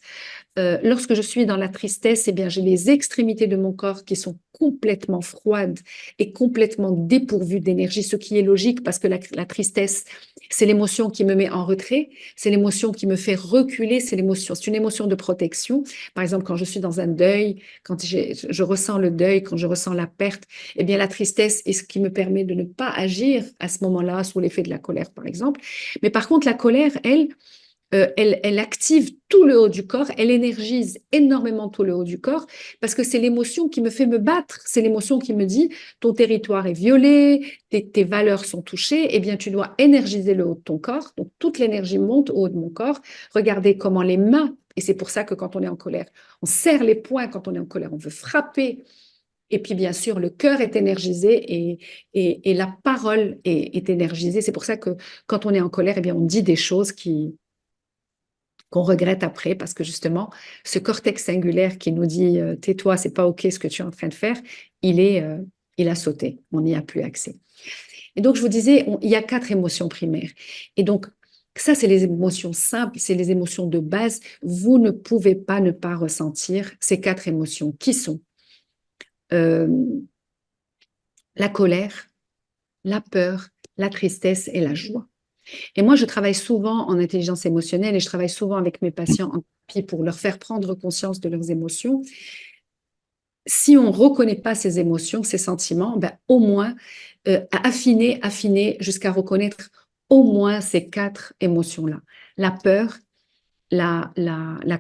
Lorsque je suis dans la tristesse, eh bien, j'ai les extrémités de mon corps qui sont complètement froides et complètement dépourvues d'énergie, ce qui est logique parce que la tristesse, c'est l'émotion qui me met en retrait, c'est l'émotion qui me fait reculer, c'est une émotion de protection. Par exemple, quand je suis dans un deuil, quand je ressens le deuil, quand je ressens la perte, eh bien, la tristesse est ce qui me permet de ne pas agir à ce moment-là sous l'effet de la colère, par exemple. Mais par contre, la colère, elle active tout le haut du corps, elle énergise énormément tout le haut du corps parce que c'est l'émotion qui me fait me battre, c'est l'émotion qui me dit ton territoire est violé, tes valeurs sont touchées, eh bien tu dois énergiser le haut de ton corps, donc toute l'énergie monte au haut de mon corps. Regardez comment les mains, et c'est pour ça que quand on est en colère, on serre les poings, quand on est en colère, on veut frapper. Et puis, bien sûr, le cœur est énergisé et la parole est énergisée. C'est pour ça que quand on est en colère, eh bien, on dit des choses qu'on regrette après parce que justement, ce cortex singulaire qui nous dit tais-toi, c'est pas OK ce que tu es en train de faire, il a sauté, on n'y a plus accès. Et donc, je vous disais, il y a 4 émotions primaires. Et donc, ça, c'est les émotions simples, c'est les émotions de base. Vous ne pouvez pas ne pas ressentir ces 4 émotions qui sont euh, la colère, la peur, la tristesse et la joie. Et moi, je travaille souvent en intelligence émotionnelle et je travaille souvent avec mes patients en thérapie pour leur faire prendre conscience de leurs émotions. Si on ne reconnaît pas ces émotions, ces sentiments, ben, au moins affiner jusqu'à reconnaître au moins ces 4 émotions-là. La peur, la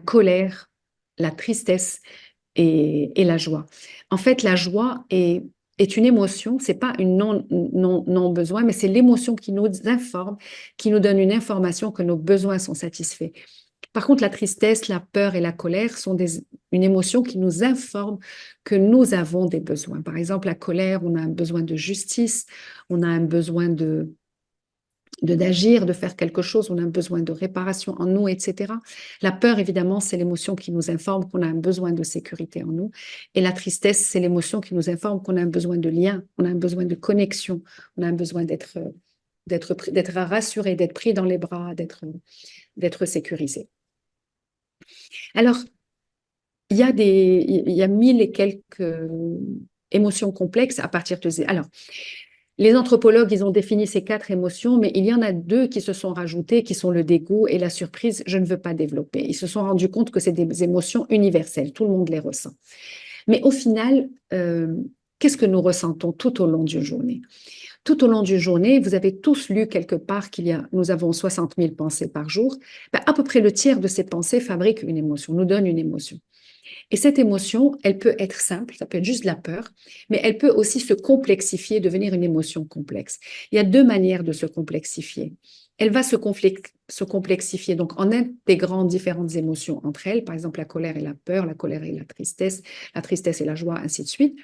colère, la tristesse et la joie. En fait, la joie est une émotion, c'est pas une non-besoin, mais c'est l'émotion qui nous informe, qui nous donne une information que nos besoins sont satisfaits. Par contre, la tristesse, la peur et la colère sont une émotion qui nous informe que nous avons des besoins. Par exemple, la colère, on a un besoin de justice, on a un besoin d'agir, de faire quelque chose, on a un besoin de réparation en nous, etc. La peur, évidemment, c'est l'émotion qui nous informe qu'on a un besoin de sécurité en nous. Et la tristesse, c'est l'émotion qui nous informe qu'on a un besoin de lien, on a un besoin de connexion, on a un besoin d'être rassuré, d'être pris dans les bras, d'être sécurisé. Alors, il y a 1000 et quelques émotions complexes à partir de... Alors, les anthropologues, ils ont défini ces 4 émotions, mais il y en a 2 qui se sont rajoutées, qui sont le dégoût et la surprise. Je ne veux pas développer. Ils se sont rendus compte que c'est des émotions universelles. Tout le monde les ressent. Mais au final, qu'est-ce que nous ressentons tout au long d'une journée? Tout au long d'une journée, vous avez tous lu quelque part nous avons 60 000 pensées par jour. Ben, à peu près le tiers de ces pensées fabrique une émotion, nous donne une émotion. Et cette émotion, elle peut être simple, ça peut être juste de la peur, mais elle peut aussi se complexifier, devenir une émotion complexe. Il y a 2 manières de se complexifier. Elle va se se complexifier. Donc, en intégrant différentes émotions entre elles, par exemple la colère et la peur, la colère et la tristesse et la joie, ainsi de suite.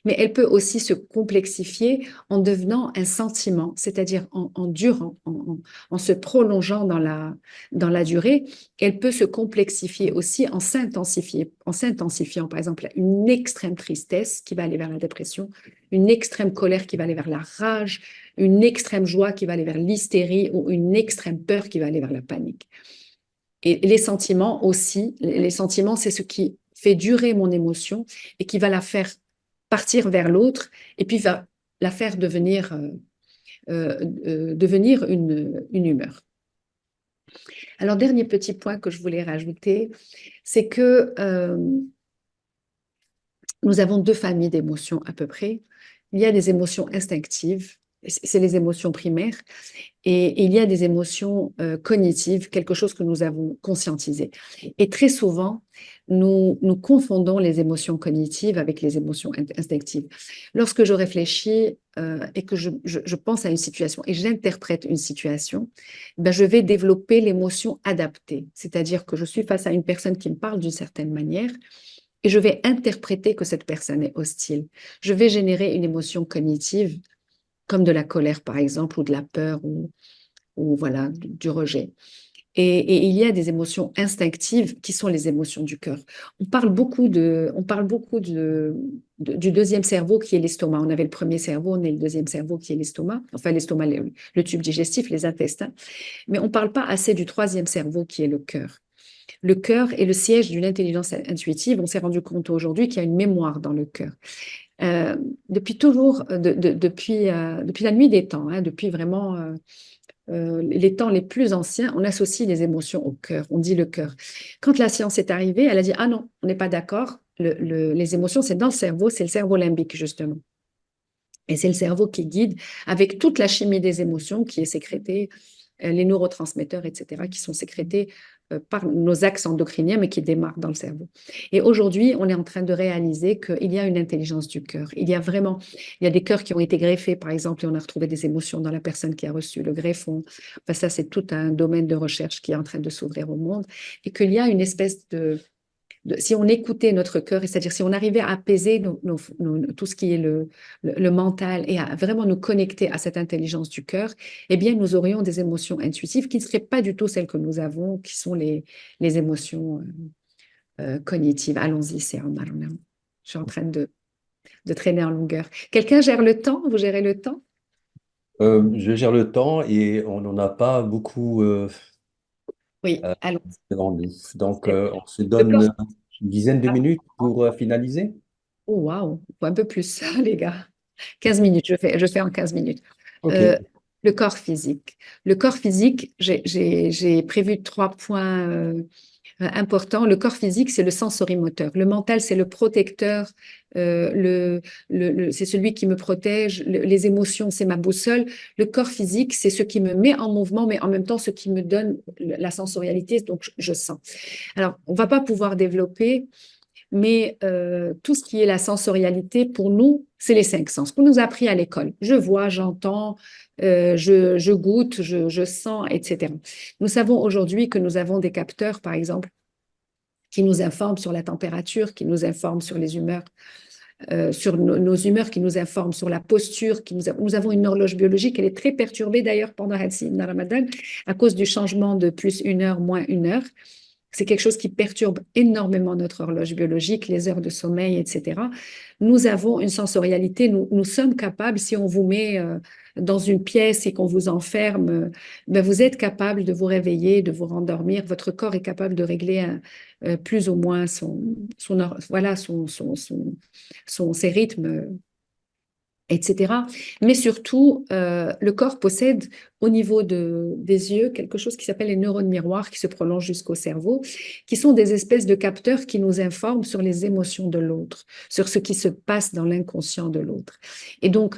Mais elle peut aussi se complexifier en devenant un sentiment, c'est-à-dire en durant, en se prolongeant dans la durée. Elle peut se complexifier aussi en s'intensifiant, par exemple, une extrême tristesse qui va aller vers la dépression, une extrême colère qui va aller vers la rage, une extrême joie qui va aller vers l'hystérie ou une extrême peur qui va aller vers la panique. Et les sentiments aussi, les sentiments, c'est ce qui fait durer mon émotion et qui va la faire partir vers l'autre et puis va la faire devenir une humeur. Alors, dernier petit point que je voulais rajouter, c'est que nous avons deux familles d'émotions à peu près. Il y a des émotions instinctives, c'est les émotions primaires, et il y a des émotions cognitives, quelque chose que nous avons conscientisé. Et très souvent, nous confondons les émotions cognitives avec les émotions instinctives. Lorsque je réfléchis et que je pense à une situation et j'interprète une situation, ben je vais développer l'émotion adaptée. C'est-à-dire que je suis face à une personne qui me parle d'une certaine manière et je vais interpréter que cette personne est hostile. Je vais générer une émotion cognitive comme de la colère, par exemple, ou de la peur, ou voilà, du rejet. Et il y a des émotions instinctives qui sont les émotions du cœur. On parle beaucoup du deuxième cerveau qui est l'estomac. On avait le premier cerveau, on a le deuxième cerveau qui est l'estomac, enfin l'estomac, le tube digestif, les intestins. Mais on ne parle pas assez du troisième cerveau qui est le cœur. Le cœur est le siège d'une intelligence intuitive. On s'est rendu compte aujourd'hui qu'il y a une mémoire dans le cœur. Depuis toujours, depuis la nuit des temps, hein, depuis vraiment les temps les plus anciens, on associe les émotions au cœur, on dit le cœur. Quand la science est arrivée, elle a dit, ah non, on n'est pas d'accord, les émotions, c'est dans le cerveau, c'est le cerveau limbique, justement. Et c'est le cerveau qui guide avec toute la chimie des émotions qui est sécrétée, les neurotransmetteurs, etc., qui sont sécrétés par nos axes endocriniens, mais qui démarrent dans le cerveau. Et aujourd'hui, on est en train de réaliser qu'il y a une intelligence du cœur. Il y a des cœurs qui ont été greffés, par exemple, et on a retrouvé des émotions dans la personne qui a reçu le greffon. Enfin, ça, c'est tout un domaine de recherche qui est en train de s'ouvrir au monde. Et qu'il y a une espèce si on écoutait notre cœur, c'est-à-dire si on arrivait à apaiser tout ce qui est le mental et à vraiment nous connecter à cette intelligence du cœur, eh bien, nous aurions des émotions intuitives qui ne seraient pas du tout celles que nous avons, qui sont les émotions cognitives. Allons-y, c'est je suis en train de traîner en longueur. Quelqu'un gère le temps? Vous gérez le temps? Je gère le temps et on n'en a pas beaucoup Oui, euh, allons. devant nous. Donc, Le on se corps. donne une dizaine de Ah, minutes pour finaliser. oh, waouh, un peu plus, les gars. 15 minutes, je fais en 15 minutes. OK. Euh, le corps physique. Le corps physique, j'ai prévu trois points importants. Le corps physique, c'est le sensorimoteur. Le mental, c'est le protecteur. C'est celui qui me protège. Les émotions, c'est ma boussole. Le corps physique, c'est ce qui me met en mouvement, mais en même temps, ce qui me donne la sensorialité. Donc, je sens. Alors, on ne va pas pouvoir développer, mais tout ce qui est la sensorialité, pour nous, c'est les cinq sens qu'on nous a appris à l'école. Je vois, j'entends, je goûte, je sens, etc. Nous savons aujourd'hui que nous avons des capteurs, par exemple, qui nous informent sur la température, qui nous informent sur les humeurs, sur nos humeurs, qui nous informent sur la posture. Nous avons une horloge biologique, elle est très perturbée d'ailleurs pendant le Ramadan à cause du changement de plus 1 heure, moins 1 heure. C'est quelque chose qui perturbe énormément notre horloge biologique, les heures de sommeil, etc. Nous avons une sensorialité, nous sommes capables, si on vous met dans une pièce et qu'on vous enferme, ben vous êtes capable de vous réveiller, de vous rendormir. Votre corps est capable de régler plus ou moins voilà, ses rythmes, etc. Mais surtout, le corps possède au niveau des yeux quelque chose qui s'appelle les neurones miroirs qui se prolongent jusqu'au cerveau, qui sont des espèces de capteurs qui nous informent sur les émotions de l'autre, sur ce qui se passe dans l'inconscient de l'autre. Et donc,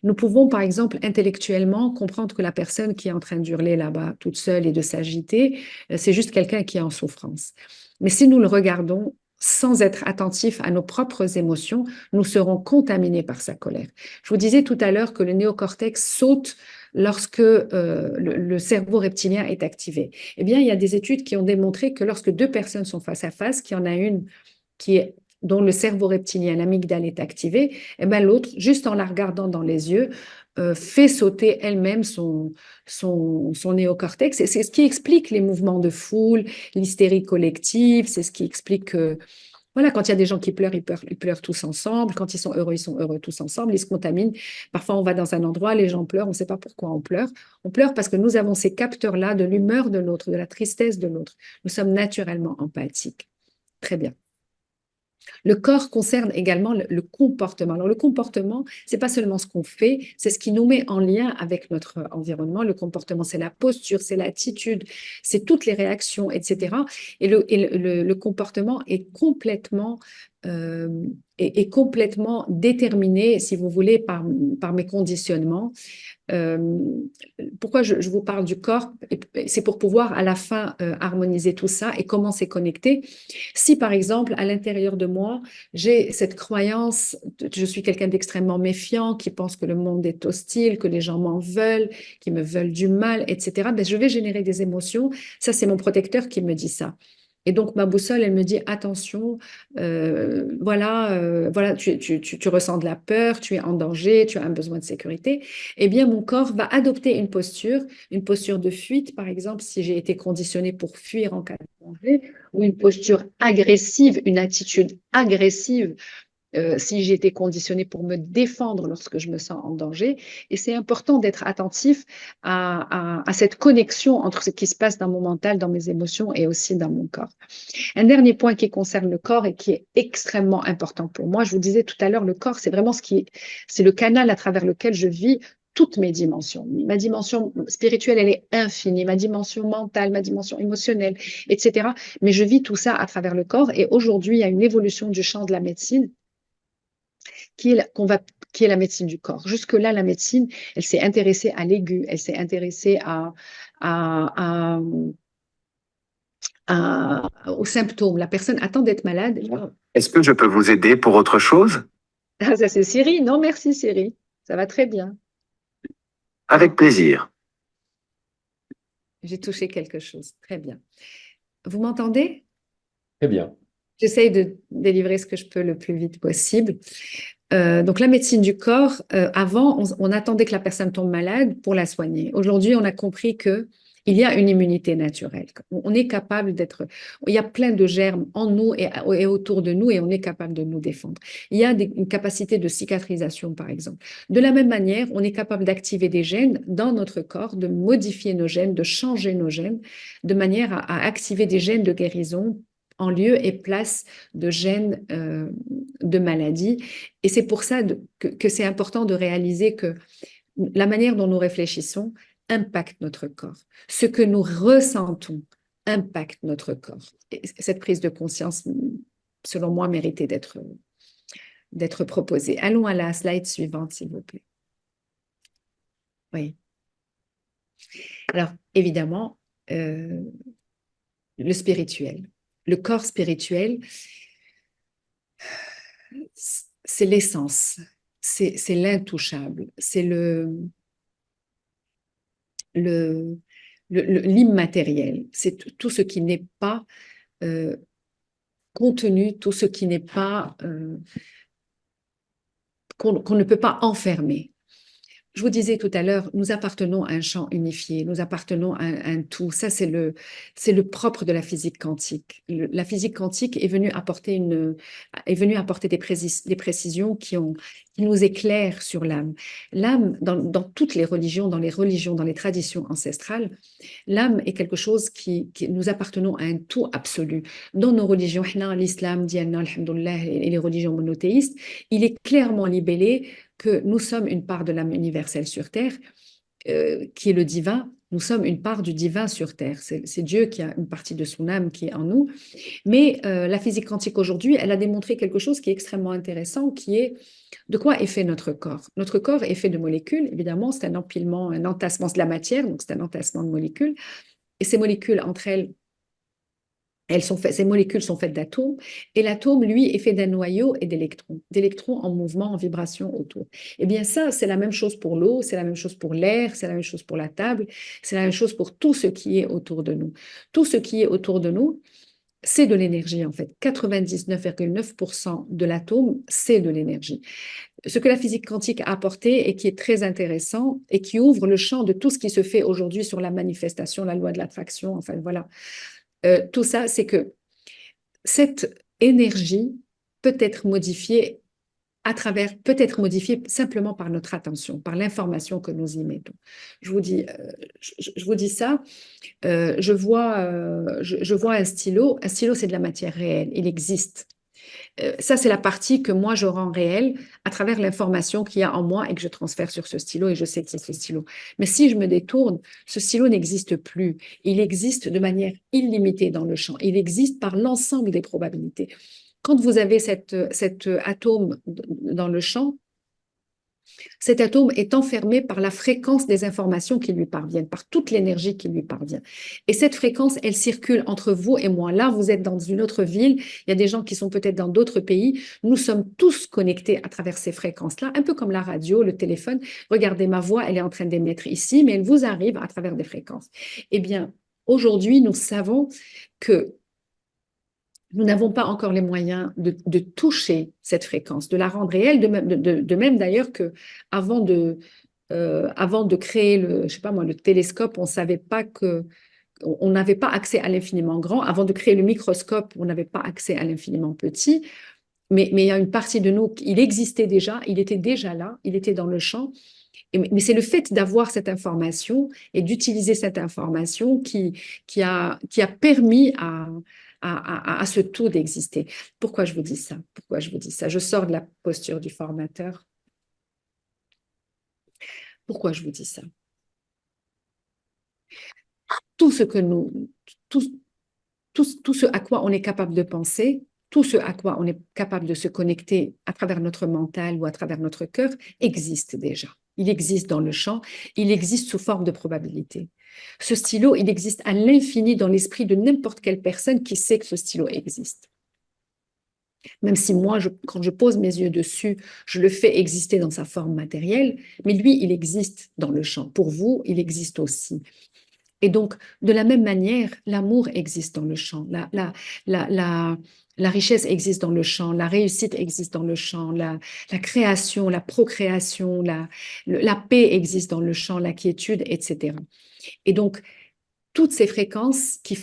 nous pouvons, par exemple, intellectuellement comprendre que la personne qui est en train d'hurler là-bas toute seule et de s'agiter, c'est juste quelqu'un qui est en souffrance. Mais si nous le regardons sans être attentifs à nos propres émotions, nous serons contaminés par sa colère. Je vous disais tout à l'heure que le néocortex saute lorsque le cerveau reptilien est activé? Eh bien, il y a des études qui ont démontré que lorsque deux personnes sont face à face, qu'il y en a une dont le cerveau reptilien, l'amygdale est activé, eh bien l'autre, juste en la regardant dans les yeux, fait sauter elle-même son néocortex. Et c'est ce qui explique les mouvements de foule, l'hystérie collective, c'est ce qui explique que, voilà, quand il y a des gens qui pleurent, ils pleurent tous ensemble. Quand ils sont heureux tous ensemble. Ils se contaminent. Parfois, on va dans un endroit, les gens pleurent, on ne sait pas pourquoi on pleure. On pleure parce que nous avons ces capteurs-là de l'humeur de l'autre, de la tristesse de l'autre. Nous sommes naturellement empathiques. Très bien. Le corps concerne également le comportement. Alors, le comportement, c'est pas seulement ce qu'on fait, c'est ce qui nous met en lien avec notre environnement. Le comportement, c'est la posture, c'est l'attitude, c'est toutes les réactions, etc. Et le comportement euh, est complètement déterminé, si vous voulez, par mes conditionnements. Euh, Pourquoi je vous parle du corps? C'est pour pouvoir à la fin harmoniser tout ça et comment c'est connecté. Si par exemple, à l'intérieur de moi, j'ai cette croyance, je suis quelqu'un d'extrêmement méfiant, qui pense que le monde est hostile, que les gens m'en veulent, qui me veulent du mal, etc., ben, je vais générer des émotions. Ça, c'est mon protecteur qui me dit ça. Et donc, ma boussole, elle me dit, attention, voilà, tu ressens de la peur, tu es en danger, tu as un besoin de sécurité. Eh bien, mon corps va adopter une posture de fuite, par exemple, si j'ai été conditionné pour fuir en cas de danger, ou une posture agressive, une attitude agressive si j'ai été conditionnée pour me défendre lorsque je me sens en danger. Et c'est important d'être attentif à cette connexion entre ce qui se passe dans mon mental, dans mes émotions et aussi dans mon corps. Un dernier point qui concerne le corps et qui est extrêmement important pour moi, je vous disais tout à l'heure, le corps, c'est vraiment c'est le canal à travers lequel je vis toutes mes dimensions. Ma dimension spirituelle, elle est infinie, ma dimension mentale, ma dimension émotionnelle, etc. Mais je vis tout ça à travers le corps. Et aujourd'hui, il y a une évolution du champ de la médecine qui est la médecine du corps. Jusque-là, la médecine, elle s'est intéressée à l'aigu, elle s'est intéressée à, aux symptômes. La personne attend d'être malade. Est-ce que je peux vous aider pour autre chose? Ah, ça c'est Siri. Non, merci Siri. Ça va très bien. Avec plaisir. J'ai touché quelque chose. Très bien. Vous m'entendez? Très bien. J'essaye de délivrer ce que je peux le plus vite possible. Donc, la médecine du corps, avant, on attendait que la personne tombe malade pour la soigner. Aujourd'hui, on a compris que il y a une immunité naturelle. On est capable d'être. Il y a plein de germes en nous et autour de nous et on est capable de nous défendre. Il y a une capacité de cicatrisation, par exemple. De la même manière, on est capable d'activer des gènes dans notre corps, de modifier nos gènes, de changer nos gènes, de manière à activer des gènes de guérison en lieu et place de gènes de maladie. Et c'est pour ça que c'est important de réaliser que la manière dont nous réfléchissons impacte notre corps. Ce que nous ressentons impacte notre corps. Et cette prise de conscience, selon moi, méritait d'être proposée. Allons à la slide suivante, s'il vous plaît. Oui. Alors, évidemment, le spirituel, le corps spirituel, c'est l'essence, c'est l'intouchable, c'est l'immatériel, c'est tout ce qui n'est pas contenu, tout ce qui n'est pas qu'on ne peut pas enfermer. Je vous disais tout à l'heure, nous appartenons à un champ unifié, nous appartenons à un tout. Ça, c'est le propre de la physique quantique. La physique quantique est venue apporter des précisions qui nous éclairent sur l'âme. L'âme, dans toutes les religions, dans les traditions ancestrales, l'âme est quelque chose qui nous appartenons à un tout absolu. Dans nos religions, l'islam, Diana, alhamdoulilah, et les religions monothéistes, il est clairement libellé que nous sommes une part de l'âme universelle sur Terre, qui est le divin. Nous sommes une part du divin sur Terre. C'est Dieu qui a une partie de son âme qui est en nous. Mais la physique quantique aujourd'hui, elle a démontré quelque chose qui est extrêmement intéressant, qui est de quoi est fait notre corps. Notre corps est fait de molécules, évidemment, c'est un empilement, un entassement de la matière, donc c'est un entassement de molécules. Et ces molécules, entre elles, Ces molécules sont faites d'atomes, et l'atome, lui, est fait d'un noyau et d'électrons en mouvement, en vibration autour. Eh bien, ça, c'est la même chose pour l'eau, c'est la même chose pour l'air, c'est la même chose pour la table, c'est la même chose pour tout ce qui est autour de nous. Tout ce qui est autour de nous, c'est de l'énergie, en fait. 99,9% de l'atome, c'est de l'énergie. Ce que la physique quantique a apporté et qui est très intéressant et qui ouvre le champ de tout ce qui se fait aujourd'hui sur la manifestation, la loi de l'attraction, enfin voilà. Tout ça, c'est que cette énergie peut être modifiée peut être modifiée simplement par notre attention, par l'information que nous y mettons. Je vous dis, je vous dis ça, je vois un stylo. Un stylo, c'est de la matière réelle, il existe. Ça, c'est la partie que moi, je rends réelle à travers l'information qu'il y a en moi et que je transfère sur ce stylo et je sais que c'est ce stylo. Mais si je me détourne, ce stylo n'existe plus. Il existe de manière illimitée dans le champ. Il existe par l'ensemble des probabilités. Quand vous avez cet atome dans le champ, cet atome est enfermé par la fréquence des informations qui lui parviennent, par toute l'énergie qui lui parvient. Et cette fréquence, elle circule entre vous et moi. Là, vous êtes dans une autre ville, il y a des gens qui sont peut-être dans d'autres pays. Nous sommes tous connectés à travers ces fréquences-là, un peu comme la radio, le téléphone. Regardez ma voix, elle est en train d'émettre ici, mais elle vous arrive à travers des fréquences. Eh bien, aujourd'hui, nous savons que nous n'avons pas encore les moyens de toucher cette fréquence, de la rendre réelle, de même d'ailleurs que avant de créer je sais pas moi, le télescope, on savait pas on n'avait pas accès à l'infiniment grand. Avant de créer le microscope, on n'avait pas accès à l'infiniment petit. Mais il y a une partie de nous, il existait déjà, il était déjà là, il était dans le champ. Mais c'est le fait d'avoir cette information et d'utiliser cette information qui a permis à ce tout d'exister. Pourquoi je vous dis ça? Pourquoi je vous dis ça? Je sors de la posture du formateur. Pourquoi je vous dis ça? Tout ce que tout ce à quoi on est capable de penser, tout ce à quoi on est capable de se connecter à travers notre mental ou à travers notre cœur existe déjà. Il existe dans le champ, il existe sous forme de probabilité. Ce stylo, il existe à l'infini dans l'esprit de n'importe quelle personne qui sait que ce stylo existe. Même si moi, quand je pose mes yeux dessus, je le fais exister dans sa forme matérielle, mais lui, il existe dans le champ. Pour vous, il existe aussi. Et donc, de la même manière, l'amour existe dans le champ, la richesse existe dans le champ, la réussite existe dans le champ, la création, la procréation, la paix existe dans le champ, la quiétude, etc. Et donc, toutes ces fréquences qui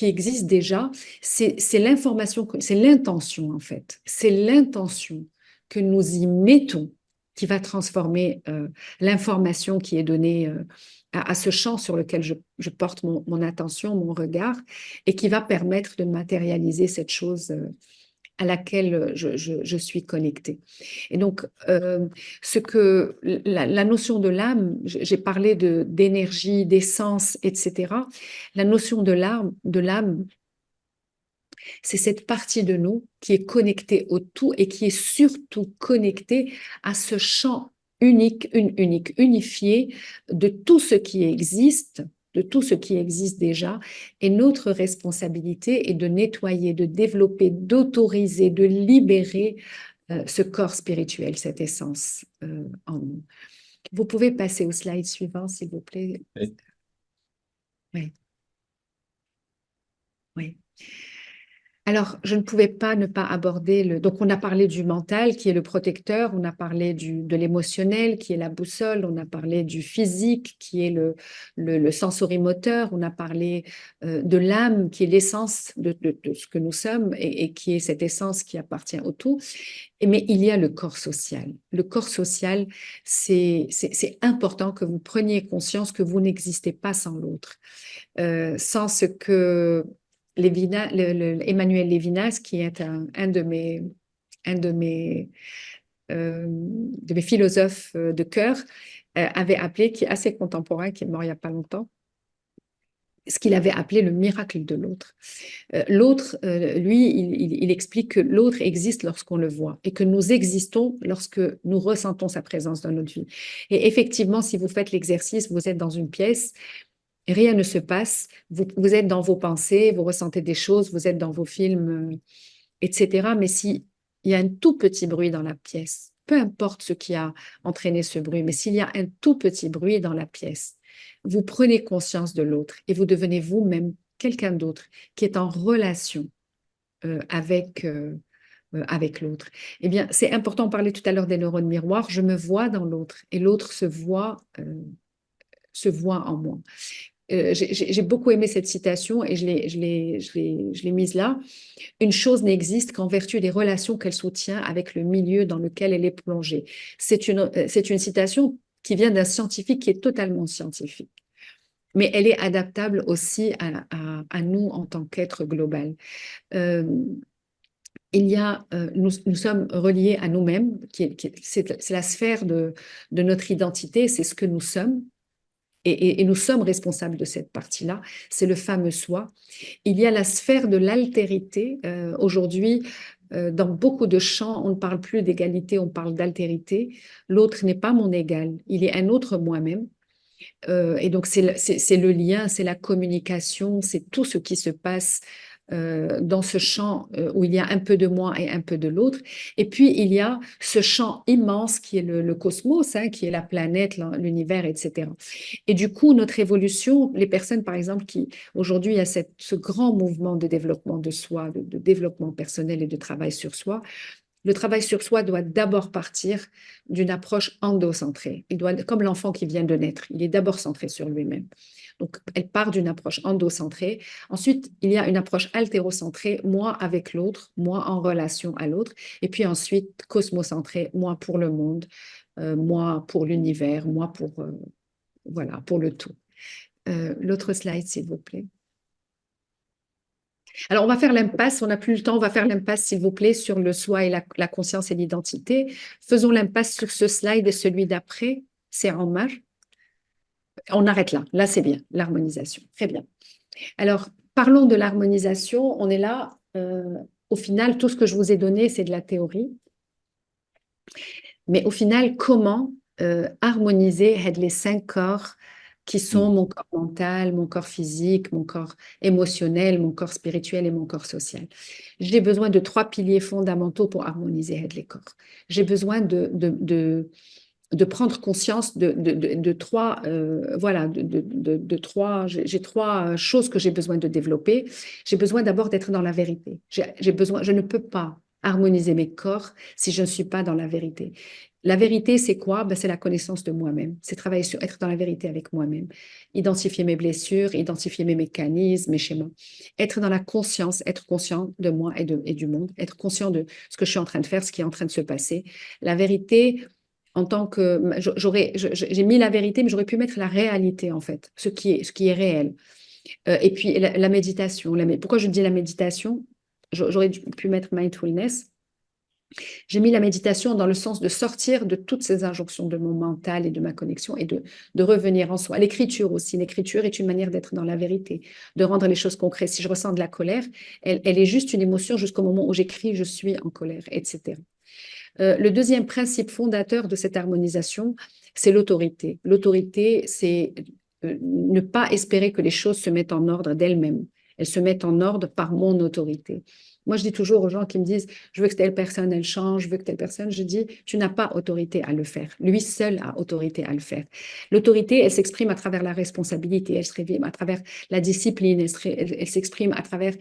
existent déjà, c'est l'information, c'est l'intention en fait. C'est l'intention que nous y mettons qui va transformer l'information qui est donnée à ce champ sur lequel je porte mon attention, mon regard, et qui va permettre de matérialiser cette chose à laquelle je suis connectée. Et donc, la notion de l'âme, j'ai parlé d'énergie, d'essence, etc. La notion de l'âme, c'est cette partie de nous qui est connectée au tout et qui est surtout connectée à ce champ unique, unifié de tout ce qui existe, de tout ce qui existe déjà. Et notre responsabilité est de nettoyer, de développer, d'autoriser, de libérer ce corps spirituel, cette essence en nous. Vous pouvez passer au slide suivant, s'il vous plaît. Oui. Oui. Oui. Alors, je ne pouvais pas ne pas aborder Donc, on a parlé du mental, qui est le protecteur, on a parlé de l'émotionnel, qui est la boussole, on a parlé du physique, qui est le sensorimoteur, on a parlé de l'âme, qui est l'essence de ce que nous sommes et qui est cette essence qui appartient au tout. Mais il y a le corps social. Le corps social, c'est important que vous preniez conscience que vous n'existez pas sans l'autre. Sans ce que Emmanuel Lévinas, qui est un de mes philosophes de cœur, avait appelé, qui est assez contemporain, qui est mort il n'y a pas longtemps, ce qu'il avait appelé le miracle de l'autre. L'autre, lui, il explique que l'autre existe lorsqu'on le voit et que nous existons lorsque nous ressentons sa présence dans notre vie. Et effectivement, si vous faites l'exercice, vous êtes dans une pièce et rien ne se passe. Vous êtes dans vos pensées, vous ressentez des choses, vous êtes dans vos films, etc. Mais s'il y a un tout petit bruit dans la pièce, peu importe ce qui a entraîné ce bruit, mais s'il y a un tout petit bruit dans la pièce, vous prenez conscience de l'autre et vous devenez vous-même quelqu'un d'autre qui est en relation avec l'autre. Eh bien, c'est important, on parlait tout à l'heure des neurones miroirs, je me vois dans l'autre et l'autre se voit en moi. J'ai beaucoup aimé cette citation et je l'ai mise là. Une chose n'existe qu'en vertu des relations qu'elle soutient avec le milieu dans lequel elle est plongée. C'est une citation qui vient d'un scientifique qui est totalement scientifique. Mais elle est adaptable aussi à nous en tant qu'être global. Euh, nous sommes reliés à nous-mêmes, c'est la sphère de notre identité, c'est ce que nous sommes. Et nous sommes responsables de cette partie-là, c'est le fameux soi. Il y a la sphère de l'altérité. Aujourd'hui, dans beaucoup de champs, on ne parle plus d'égalité, on parle d'altérité. L'autre n'est pas mon égal, il est un autre moi-même. Et donc, c'est le lien, c'est la communication, c'est tout ce qui se passe dans ce champ où il y a un peu de moi et un peu de l'autre. Et puis, il y a ce champ immense qui est le cosmos, hein, qui est la planète, l'univers, etc. Et du coup, notre évolution, les personnes, par exemple, qui aujourd'hui, il y a ce grand mouvement de développement de soi, de développement personnel et de travail sur soi. Le travail sur soi doit d'abord partir d'une approche endocentrée. Il doit, comme l'enfant qui vient de naître, il est d'abord centré sur lui-même. Donc, elle part d'une approche endocentrée. Ensuite, il y a une approche altérocentrée, moi avec l'autre, moi en relation à l'autre. Et puis ensuite, cosmocentrée, moi pour le monde, moi pour l'univers, moi voilà, pour le tout. L'autre slide, s'il vous plaît. Alors, on va faire l'impasse, on n'a plus le temps, on va faire l'impasse, s'il vous plaît, sur le soi et la conscience et l'identité. Faisons l'impasse sur ce slide et celui d'après. C'est en marge. On arrête là. Là, c'est bien, l'harmonisation. Très bien. Alors, parlons de l'harmonisation. On est là. Au final, tout ce que je vous ai donné, c'est de la théorie. Mais au final, comment harmoniser les 5 corps qui sont mon corps mental, mon corps physique, mon corps émotionnel, mon corps spirituel et mon corps social. J'ai besoin de 3 piliers fondamentaux pour harmoniser les corps. J'ai besoin de prendre conscience de 3, voilà, de 3, j'ai 3 choses que j'ai besoin de développer. J'ai besoin d'abord d'être dans la vérité. Je ne peux pas harmoniser mes corps si je ne suis pas dans la vérité. La vérité, c'est quoi? Ben, c'est la connaissance de moi-même. C'est travailler sur être dans la vérité avec moi-même. Identifier mes blessures, identifier mes mécanismes, mes schémas. Être dans la conscience, être conscient de moi et du monde. Être conscient de ce que je suis en train de faire, ce qui est en train de se passer. La vérité, en tant que... J'ai mis la vérité, mais j'aurais pu mettre la réalité, en fait, ce qui est réel. Et puis, la méditation. Pourquoi je dis la méditation? J'aurais pu mettre mindfulness. J'ai mis la méditation dans le sens de sortir de toutes ces injonctions de mon mental et de ma connexion et de revenir en soi. L'écriture aussi. L'écriture est une manière d'être dans la vérité, de rendre les choses concrètes. Si je ressens de la colère, elle est juste une émotion jusqu'au moment où j'écris, je suis en colère, etc. Le deuxième principe fondateur de cette harmonisation, c'est l'autorité. L'autorité, c'est ne pas espérer que les choses se mettent en ordre d'elles-mêmes. Elles se mettent en ordre par mon autorité. Moi, je dis toujours aux gens qui me disent, je veux que telle personne, elle change, je veux que telle personne, je dis, tu n'as pas autorité à le faire. Lui seul a autorité à le faire. L'autorité, elle s'exprime à travers la responsabilité, elle s'exprime à travers la discipline, elle s'exprime à travers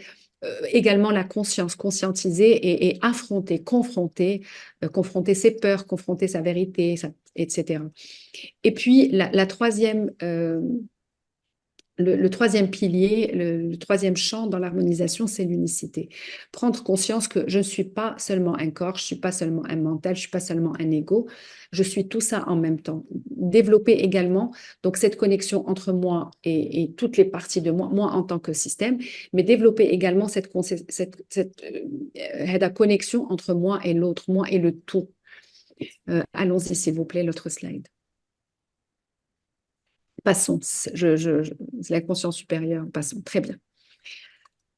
également la conscience, conscientiser et affronter, confronter ses peurs, confronter sa vérité, etc. Et puis, la troisième... le troisième pilier, le troisième champ dans l'harmonisation, c'est l'unicité. Prendre conscience que je ne suis pas seulement un corps, je ne suis pas seulement un mental, je ne suis pas seulement un ego, je suis tout ça en même temps. Développer également donc cette connexion entre moi et toutes les parties de moi, moi en tant que système, mais développer également cette connexion entre moi et l'autre, moi et le tout. Allons-y, s'il vous plaît, l'autre slide. Passons, c'est la conscience supérieure, passons, très bien.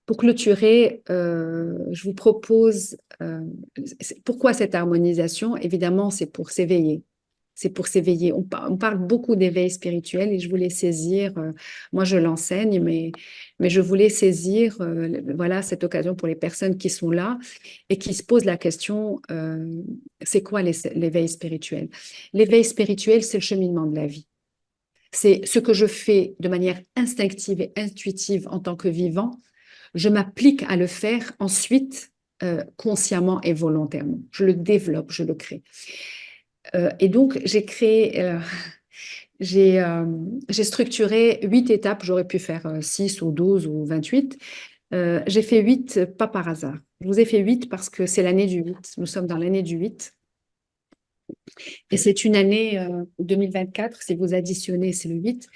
Pour clôturer, je vous propose, pourquoi cette harmonisation? Évidemment, c'est pour s'éveiller. C'est pour s'éveiller. On parle beaucoup d'éveil spirituel et je voulais saisir, moi je l'enseigne, mais je voulais saisir voilà, cette occasion pour les personnes qui sont là et qui se posent la question, c'est quoi l'éveil spirituel? L'éveil spirituel, c'est le cheminement de la vie. C'est ce que je fais de manière instinctive et intuitive en tant que vivant. Je m'applique à le faire ensuite consciemment et volontairement. Je le développe, je le crée. Et donc, j'ai structuré 8 étapes. J'aurais pu faire 6 ou 12 ou 28. J'ai fait 8 pas par hasard. Je vous ai fait 8 parce que c'est l'année du 8. Nous sommes dans l'année du 8. Et c'est une année 2024. Si vous additionnez, c'est le 8.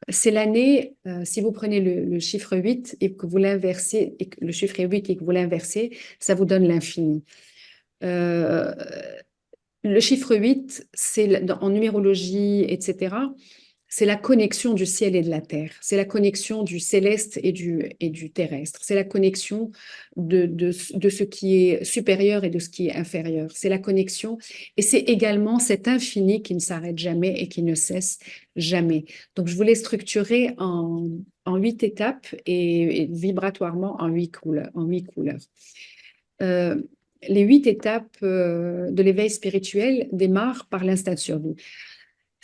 C'est l'année, si vous prenez le chiffre 8 et que vous l'inversez, et que le chiffre est 8 et que vous l'inversez, ça vous donne l'infini. Le chiffre 8, en numérologie, etc., c'est la connexion du ciel et de la terre. C'est la connexion du céleste et du terrestre. C'est la connexion de ce qui est supérieur et de ce qui est inférieur. C'est la connexion et c'est également cet infini qui ne s'arrête jamais et qui ne cesse jamais. Donc, je voulais structurer en 8 étapes et vibratoirement en 8 couleurs. Euh, les 8 étapes de l'éveil spirituel démarrent par l'instinct de survie.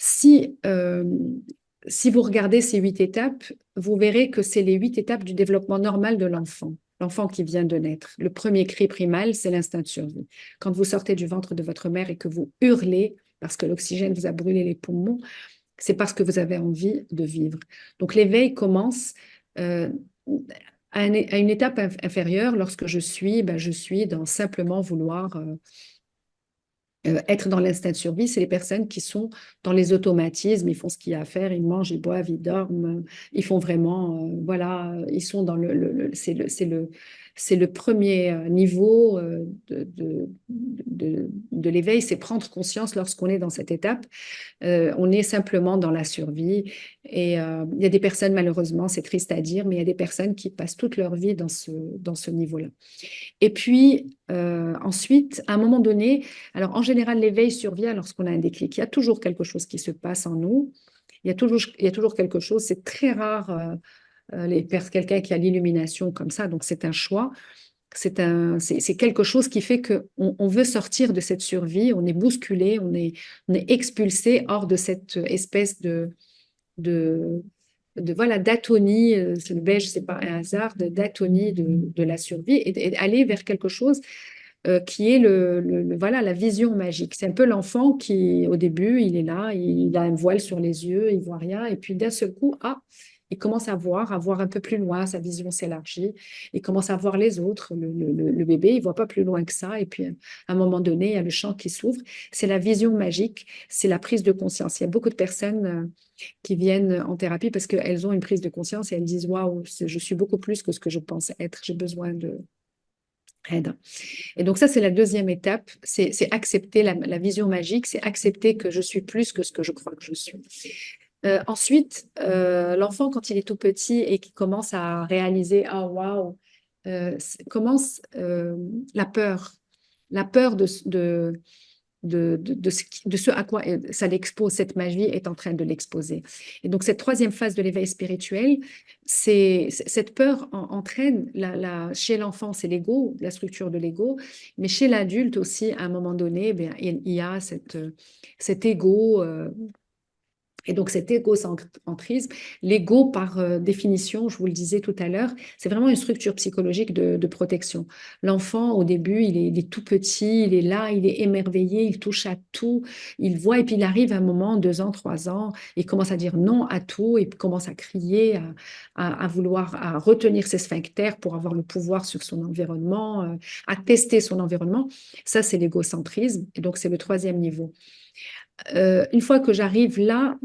Si vous regardez ces 8 étapes, vous verrez que c'est les 8 étapes du développement normal de l'enfant qui vient de naître. Le premier cri primal, c'est l'instinct de survie. Quand vous sortez du ventre de votre mère et que vous hurlez parce que l'oxygène vous a brûlé les poumons, c'est parce que vous avez envie de vivre. Donc l'éveil commence à une étape inférieure lorsque je suis dans simplement vouloir être dans l'instinct de survie. C'est les personnes qui sont dans les automatismes, ils font ce qu'il y a à faire, ils mangent, ils boivent, ils dorment, ils font vraiment, voilà, ils sont dans c'est le premier niveau de l'éveil, c'est prendre conscience lorsqu'on est dans cette étape. On est simplement dans la survie. Et il y a des personnes, malheureusement, c'est triste à dire, mais il y a des personnes qui passent toute leur vie dans ce niveau-là. Et puis, ensuite, à un moment donné, alors en général, l'éveil survient lorsqu'on a un déclic. Il y a toujours quelque chose qui se passe en nous. Il y a toujours quelque chose. C'est très rare, quelqu'un qui a l'illumination comme ça, donc c'est un choix. C'est quelque chose qui fait qu'on veut sortir de cette survie, on est bousculé, on est expulsé hors de cette espèce de voilà, d'atonie, c'est le beige, c'est pas un hasard, d'atonie de la survie et aller vers quelque chose qui est voilà, la vision magique. C'est un peu l'enfant qui, au début, il est là, il a un voile sur les yeux, il voit rien, et puis d'un seul coup, il commence à voir un peu plus loin, sa vision s'élargit, il commence à voir les autres, le bébé, il voit pas plus loin que ça, et puis à un moment donné, il y a le champ qui s'ouvre, c'est la vision magique, c'est la prise de conscience. Il y a beaucoup de personnes qui viennent en thérapie parce qu'elles ont une prise de conscience et elles disent, waouh, je suis beaucoup plus que ce que je pense être, j'ai besoin d'aide. Et donc ça, c'est la deuxième étape, c'est accepter la vision magique, c'est accepter que je suis plus que ce que je crois que je suis. Ensuite, l'enfant, quand il est tout petit et qu'il commence à réaliser, ah waouh, commence la peur de ce à quoi ça l'expose, cette magie est en train de l'exposer. Et donc, cette troisième phase de l'éveil spirituel, cette peur entraîne, chez l'enfant, c'est l'ego, la structure de l'ego, mais chez l'adulte aussi, à un moment donné, il y a cet ego. Et donc cet égocentrisme, l'ego par définition, je vous le disais tout à l'heure, c'est vraiment une structure psychologique de protection. L'enfant, au début, il est tout petit, il est là, il est émerveillé, il touche à tout, il voit, et puis il arrive à un moment, 2 ans, 3 ans, il commence à dire non à tout, et commence à crier, à vouloir, à retenir ses sphincters pour avoir le pouvoir sur son environnement, à tester son environnement. Ça, c'est l'égocentrisme, et donc c'est le troisième niveau. Une fois que j'arrive là,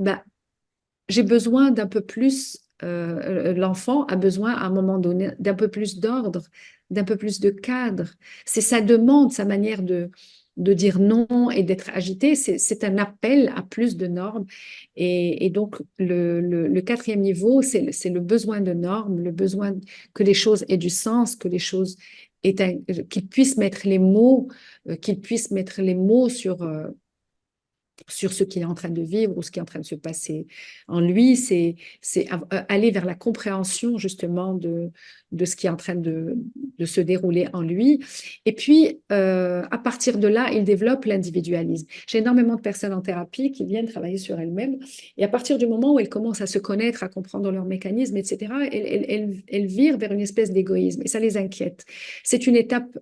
j'ai besoin d'un peu plus, l'enfant a besoin à un moment donné d'un peu plus d'ordre, d'un peu plus de cadre. C'est sa demande, sa manière de dire non et d'être agité, c'est un appel à plus de normes. Et donc, le quatrième niveau, c'est le besoin de normes, le besoin que les choses aient du sens, que les choses qu'ils puissent mettre les mots, qu'ils puissent mettre les mots sur sur ce qu'il est en train de vivre ou ce qui est en train de se passer en lui, c'est aller vers la compréhension justement de ce qui est en train de se dérouler en lui. Et puis, à partir de là, il développe l'individualisme. J'ai énormément de personnes en thérapie qui viennent travailler sur elles-mêmes, et à partir du moment où elles commencent à se connaître, à comprendre leurs mécanismes, etc., elles virent vers une espèce d'égoïsme, et ça les inquiète. C'est une étape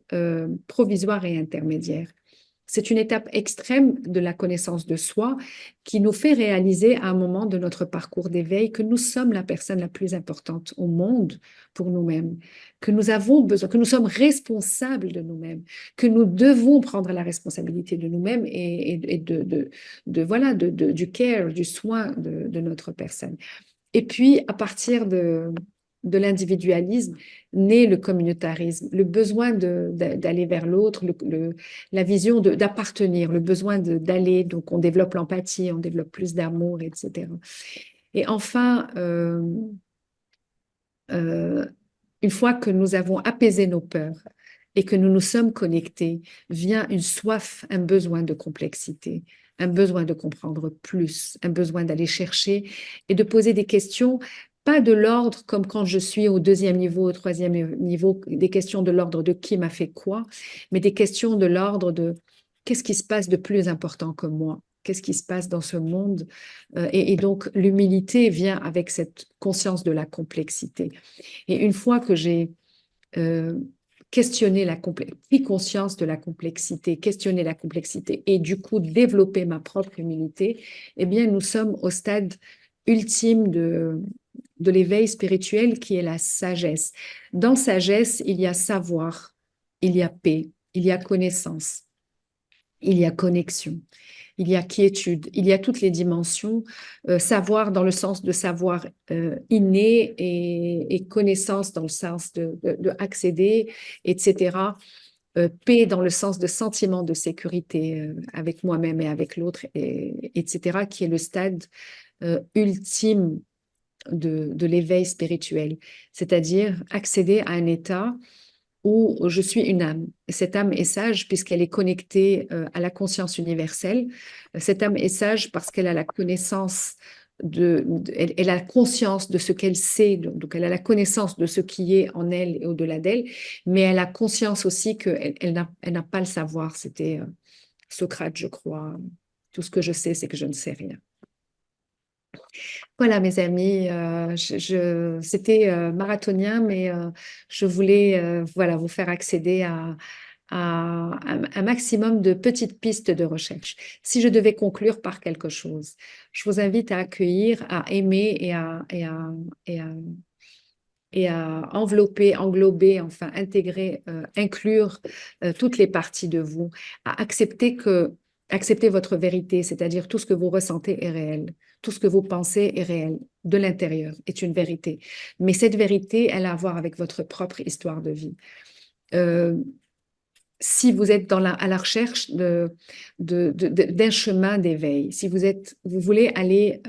provisoire et intermédiaire. C'est une étape extrême de la connaissance de soi qui nous fait réaliser à un moment de notre parcours d'éveil que nous sommes la personne la plus importante au monde pour nous-mêmes, que nous avons besoin, que nous sommes responsables de nous-mêmes, que nous devons prendre la responsabilité de nous-mêmes et voilà, du care, du soin de notre personne. Et puis, à partir de l'individualisme, naît le communautarisme, le besoin d'aller vers l'autre, la vision d'appartenir, le besoin d'aller, donc on développe l'empathie, on développe plus d'amour, etc. Et enfin, une fois que nous avons apaisé nos peurs et que nous nous sommes connectés, vient une soif, un besoin de complexité, un besoin de comprendre plus, un besoin d'aller chercher et de poser des questions, pas de l'ordre comme quand je suis au 2e niveau, au 3e niveau, des questions de l'ordre de qui m'a fait quoi, mais des questions de l'ordre de qu'est-ce qui se passe de plus important que moi? Qu'est-ce qui se passe dans ce monde? Et donc, l'humilité vient avec cette conscience de la complexité. Et une fois que j'ai questionné pris conscience de la complexité, questionné la complexité et du coup développé ma propre humilité, eh bien, nous sommes au stade ultime de l'éveil spirituel qui est la sagesse. Dans sagesse, il y a savoir, il y a paix, il y a connaissance, il y a connexion. Il y a quiétude, il y a toutes les dimensions, savoir dans le sens de savoir inné et connaissance dans le sens de accéder, etc. Paix dans le sens de sentiment de sécurité avec moi-même et avec l'autre, etc., qui est le stade ultime de l'éveil spirituel, c'est-à-dire accéder à un état où je suis une âme. Cette âme est sage puisqu'elle est connectée à la conscience universelle. Cette âme est sage parce qu'elle a la connaissance elle a conscience de ce qu'elle sait, donc elle a la connaissance de ce qui est en elle et au-delà d'elle, mais elle a conscience aussi qu'elle n'a pas le savoir. C'était Socrate, je crois. Tout ce que je sais, c'est que je ne sais rien. Voilà, mes amis, c'était marathonien, mais je voulais voilà, vous faire accéder à un maximum de petites pistes de recherche. Si je devais conclure par quelque chose, je vous invite à accueillir, à aimer et à envelopper, englober, enfin intégrer, inclure toutes les parties de vous, à accepter votre vérité, c'est-à-dire tout ce que vous ressentez est réel, tout ce que vous pensez est réel, de l'intérieur, est une vérité. Mais cette vérité, elle a à voir avec votre propre histoire de vie. Si vous êtes à la recherche d'un chemin d'éveil, si vous voulez aller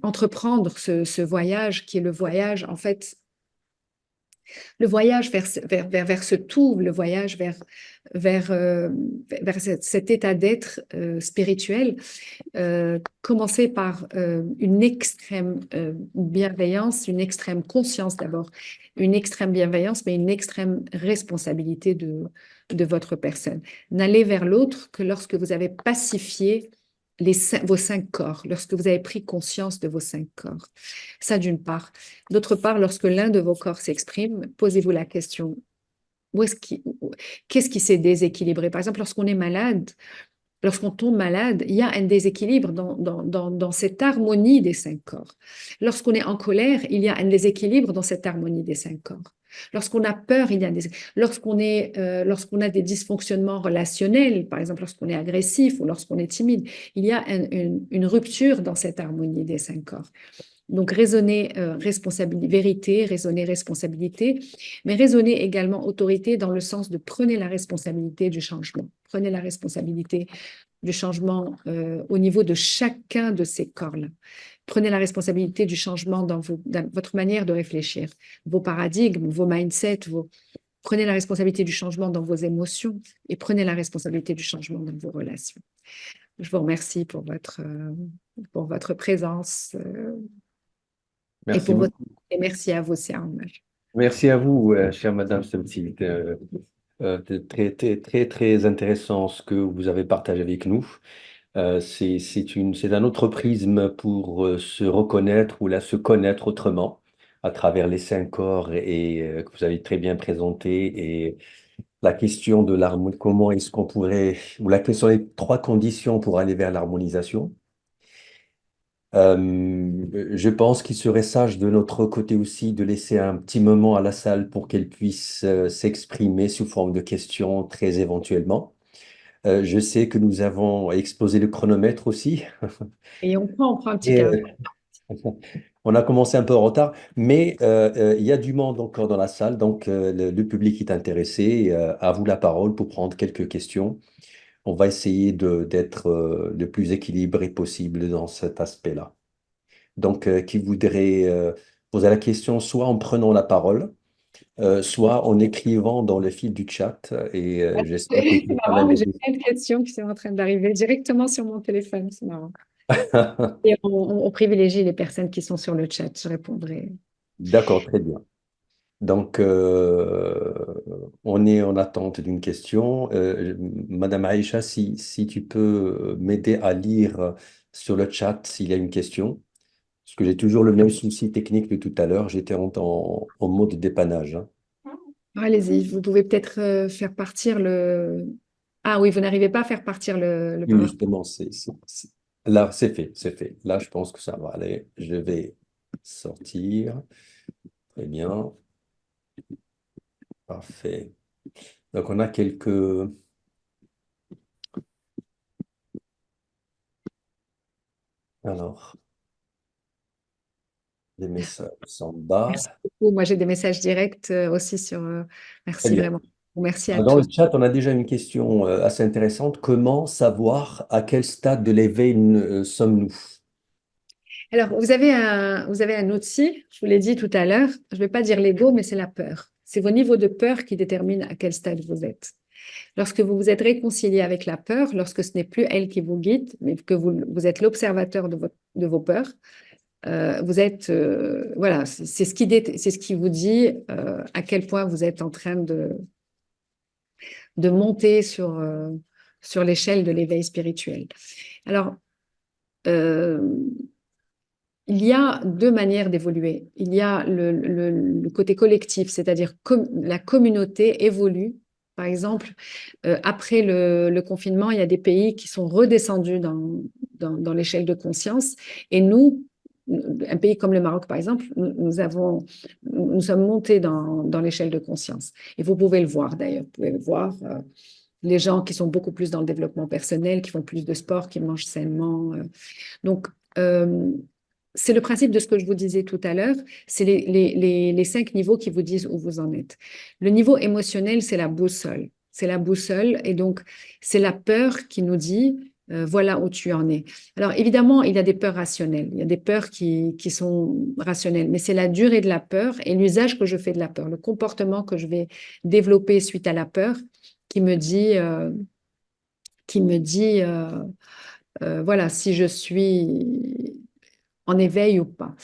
entreprendre ce voyage qui est le voyage, en fait, le voyage vers ce tout, le voyage vers cet état d'être spirituel, commencer par une extrême bienveillance, une extrême conscience d'abord, une extrême bienveillance, mais une extrême responsabilité de votre personne. N'allez vers l'autre que lorsque vous avez pacifié vos 5 corps, lorsque vous avez pris conscience de vos 5 corps. Ça, d'une part. D'autre part, lorsque l'un de vos corps s'exprime, posez-vous la question, qu'est-ce qui s'est déséquilibré? Par exemple, lorsqu'on est malade, lorsqu'on tombe malade, il y a un déséquilibre dans cette harmonie des 5 corps. Lorsqu'on est en colère, il y a un déséquilibre dans cette harmonie des 5 corps. Lorsqu'on a peur, il y a lorsqu'on a des dysfonctionnements relationnels, par exemple lorsqu'on est agressif ou lorsqu'on est timide, il y a une rupture dans cette harmonie des 5 corps. Donc, raisonner vérité, raisonner responsabilité, mais raisonner également autorité dans le sens de prenez la responsabilité du changement. Prenez la responsabilité du changement au niveau de chacun de ces corps-là. Prenez la responsabilité du changement dans votre manière de réfléchir, vos paradigmes, vos mindsets, prenez la responsabilité du changement dans vos émotions et prenez la responsabilité du changement dans vos relations. Je vous remercie pour votre présence et Merci pour votre... beaucoup. Et merci à vous, c'est un hommage. Merci à vous, chère Madame Stemti. Très, très, très intéressant ce que vous avez partagé avec nous. C'est un autre prisme pour se reconnaître ou se connaître autrement à travers les cinq corps que vous avez très bien présenté et la question de l'harmonie, comment est-ce qu'on pourrait, ou quelles sont les trois conditions pour aller vers l'harmonisation. Je pense qu'il serait sage de notre côté aussi de laisser un petit moment à la salle pour qu'elle puisse s'exprimer sous forme de questions très éventuellement. Je sais que nous avons exposé le chronomètre aussi. Et on prend un petit Et, quart d'heure. on a commencé un peu en retard, mais il y a du monde encore dans la salle, donc le public est intéressé. À vous la parole pour prendre quelques questions. On va essayer d'être le plus équilibré possible dans cet aspect-là. Donc, qui voudrait poser la question soit en prenant la parole, soit en écrivant dans le fil du chat. Et j'espère que je C'est vais quand marrant, même mais j'ai aider. plein de questions qui sont en train d'arriver directement sur mon téléphone. C'est marrant. Et on privilégie les personnes qui sont sur le chat. Je répondrai. D'accord, très bien. Donc, on est en attente d'une question. Madame Aïcha, si tu peux m'aider à lire sur le chat s'il y a une question, parce que j'ai toujours le même souci technique de tout à l'heure. J'étais en mode dépannage, hein. Allez-y, vous pouvez peut-être faire partir le... Ah oui, vous n'arrivez pas à faire partir le Oui, PowerPoint. justement, là, c'est fait, c'est fait. Là, je pense que ça va aller. Je vais sortir. Très bien, parfait. Donc, on a quelques... Alors, des messages en Merci bas. beaucoup. Moi, j'ai des messages directs aussi sur... Très merci bien. vraiment. Merci à Dans le tous. chat, on a déjà une question assez intéressante. Comment savoir à quel stade de l'éveil sommes-nous? Alors, vous avez un outil, je vous l'ai dit tout à l'heure, je ne vais pas dire l'ego, mais c'est la peur. C'est vos niveaux de peur qui déterminent à quel stade vous êtes. Lorsque vous vous êtes réconcilié avec la peur, lorsque ce n'est plus elle qui vous guide, mais que vous êtes l'observateur de vos peurs, vous êtes, voilà, c'est ce qui vous dit à quel point vous êtes en train de monter sur l'échelle de l'éveil spirituel. Alors, euh, il y a deux manières d'évoluer. Il y a le côté collectif, c'est-à-dire la communauté évolue. Par exemple, après le confinement, il y a des pays qui sont redescendus dans l'échelle de conscience. Et nous, un pays comme le Maroc, par exemple, nous sommes montés dans l'échelle de conscience. Et vous pouvez le voir d'ailleurs. Vous pouvez le voir. Les gens qui sont beaucoup plus dans le développement personnel, qui font plus de sport, qui mangent sainement. Donc, euh, c'est le principe de ce que je vous disais tout à l'heure, c'est les 5 niveaux qui vous disent où vous en êtes. Le niveau émotionnel, c'est la boussole. C'est la boussole et donc c'est la peur qui nous dit voilà où tu en es. Alors évidemment, il y a des peurs rationnelles, il y a des peurs qui sont rationnelles, mais c'est la durée de la peur et l'usage que je fais de la peur, le comportement que je vais développer suite à la peur qui me dit, voilà, si je suis en éveil ou pas.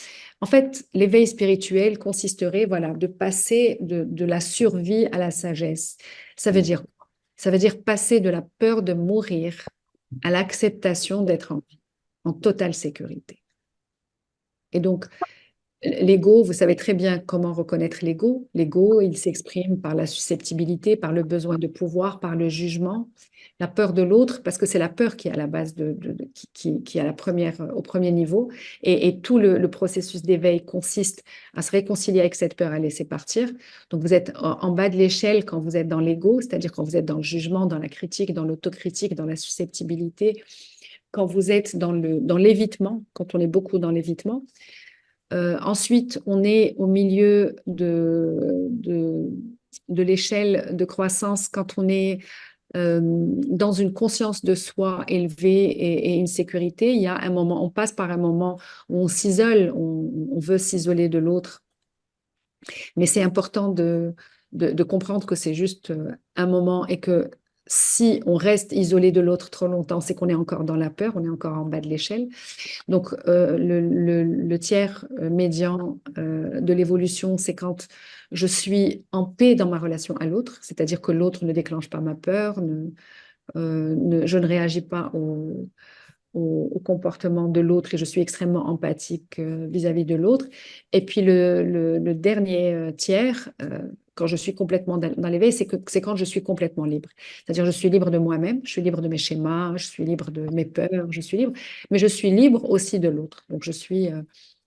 En fait, l'éveil spirituel consisterait, voilà, de passer de la survie à la sagesse. Ça veut dire quoi? Ça veut dire passer de la peur de mourir à l'acceptation d'être en vie, en totale sécurité. Et donc, l'ego, vous savez très bien comment reconnaître l'ego. L'ego, il s'exprime par la susceptibilité, par le besoin de pouvoir, par le jugement, la peur de l'autre, parce que c'est la peur qui est à la base qui est à au premier niveau. Et tout le processus d'éveil consiste à se réconcilier avec cette peur, à laisser partir. Donc vous êtes en bas de l'échelle quand vous êtes dans l'ego, c'est-à-dire quand vous êtes dans le jugement, dans la critique, dans l'autocritique, dans la susceptibilité, quand vous êtes dans l'évitement, quand on est beaucoup dans l'évitement. Ensuite, on est au milieu de l'échelle de croissance quand on est dans une conscience de soi élevée et une sécurité. Il y a un moment, on passe par un moment où on s'isole, on veut s'isoler de l'autre, mais c'est important de comprendre que c'est juste un moment et que si on reste isolé de l'autre trop longtemps, c'est qu'on est encore dans la peur, on est encore en bas de l'échelle. Donc, le tiers médian de l'évolution, c'est quand je suis en paix dans ma relation à l'autre, c'est-à-dire que l'autre ne déclenche pas ma peur, je ne réagis pas au comportement de l'autre et je suis extrêmement empathique vis-à-vis de l'autre. Et puis le dernier tiers, quand je suis complètement dans l'éveil, c'est quand je suis complètement libre. C'est-à-dire je suis libre de moi-même, je suis libre de mes schémas, je suis libre de mes peurs, je suis libre, mais je suis libre aussi de l'autre. Donc je suis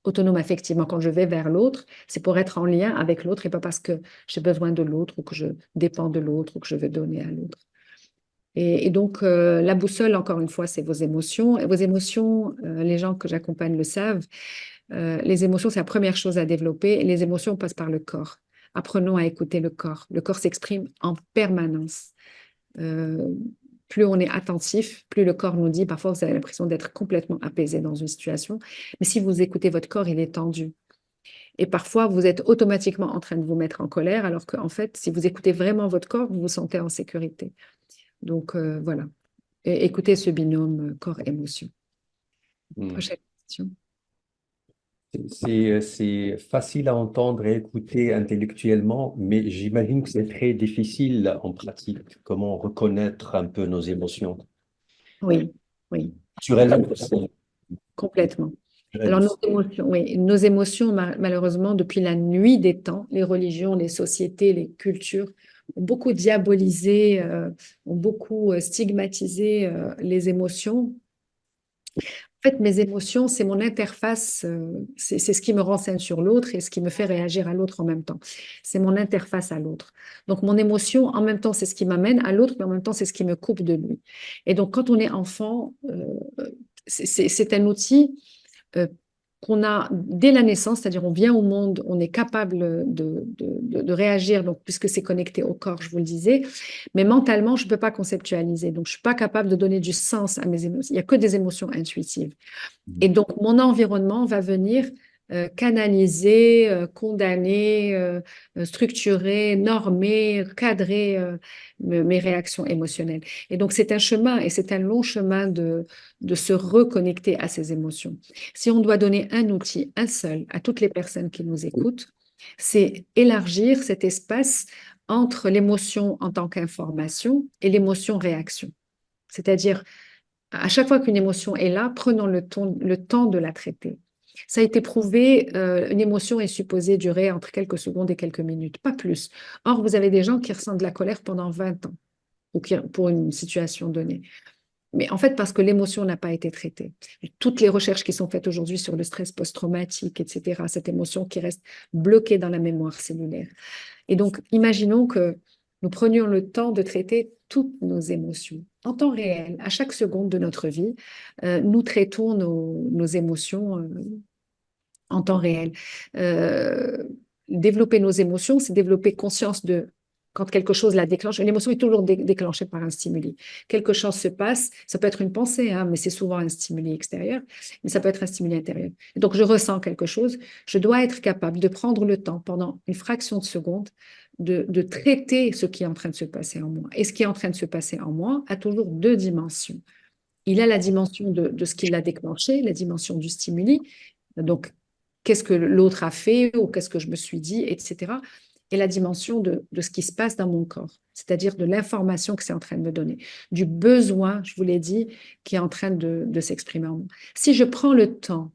autonome affectivement. Quand je vais vers l'autre, c'est pour être en lien avec l'autre et pas parce que j'ai besoin de l'autre ou que je dépends de l'autre ou que je veux donner à l'autre. Et donc, la boussole, encore une fois, c'est vos émotions. Et vos émotions, les gens que j'accompagne le savent, les émotions, c'est la première chose à développer. Et les émotions passent par le corps. Apprenons à écouter le corps. Le corps s'exprime en permanence. Euh, plus on est attentif, plus le corps nous dit, parfois vous avez l'impression d'être complètement apaisé dans une situation. Mais si vous écoutez votre corps, il est tendu. Et parfois, vous êtes automatiquement en train de vous mettre en colère, alors qu'en fait, si vous écoutez vraiment votre corps, vous vous sentez en sécurité. Donc, voilà. Et écoutez ce binôme corps-émotion. Prochaine question. C'est facile à entendre et écouter intellectuellement, mais j'imagine que c'est très difficile en pratique. Comment reconnaître un peu nos émotions? Oui, oui, Naturellement aussi. complètement. Naturel Alors, aussi. nos émotions, oui, nos émotions, malheureusement, depuis la nuit des temps, les religions, les sociétés, les cultures ont beaucoup diabolisé, ont beaucoup stigmatisé les émotions. En fait, mes émotions, c'est mon interface, c'est ce qui me renseigne sur l'autre et ce qui me fait réagir à l'autre en même temps. C'est mon interface à l'autre. Donc, mon émotion, en même temps, c'est ce qui m'amène à l'autre, mais en même temps, c'est ce qui me coupe de lui. Et donc, quand on est enfant, c'est un outil euh, qu'on a dès la naissance, c'est-à-dire on vient au monde, on est capable de réagir, donc, puisque c'est connecté au corps, je vous le disais, mais mentalement, je ne peux pas conceptualiser, donc je ne suis pas capable de donner du sens à mes émotions. Il n'y a que des émotions intuitives. Et donc, mon environnement va venir canaliser, condamner, structurer, normer, cadrer mes réactions émotionnelles. Et donc, c'est un chemin et c'est un long chemin de se reconnecter à ces émotions. Si on doit donner un outil, un seul, à toutes les personnes qui nous écoutent, c'est élargir cet espace entre l'émotion en tant qu'information et l'émotion-réaction. C'est-à-dire, à chaque fois qu'une émotion est là, prenons le temps de la traiter. Ça a été prouvé, une émotion est supposée durer entre quelques secondes et quelques minutes, pas plus. Or, vous avez des gens qui ressentent de la colère pendant 20 ans ou pour une situation donnée. Mais en fait, parce que l'émotion n'a pas été traitée. Toutes les recherches qui sont faites aujourd'hui sur le stress post-traumatique, etc., cette émotion qui reste bloquée dans la mémoire cellulaire. Et donc, imaginons que nous prenions le temps de traiter toutes nos émotions en temps réel, à chaque seconde de notre vie. Nous traitons nos émotions en temps réel. Euh, Développer nos émotions, c'est développer conscience de quand quelque chose la déclenche. Une émotion est toujours déclenchée par un stimuli. Quelque chose se passe, ça peut être une pensée, hein, mais c'est souvent un stimuli extérieur, mais ça peut être un stimuli intérieur. Et donc, je ressens quelque chose, je dois être capable de prendre le temps pendant une fraction de seconde de traiter ce qui est en train de se passer en moi. Et ce qui est en train de se passer en moi a toujours deux dimensions. Il a la dimension de ce qui l'a déclenché, la dimension du stimuli, donc qu'est-ce que l'autre a fait ou qu'est-ce que je me suis dit, etc. Et la dimension de ce qui se passe dans mon corps, c'est-à-dire de l'information que c'est en train de me donner, du besoin, je vous l'ai dit, qui est en train de s'exprimer en moi. Si je prends le temps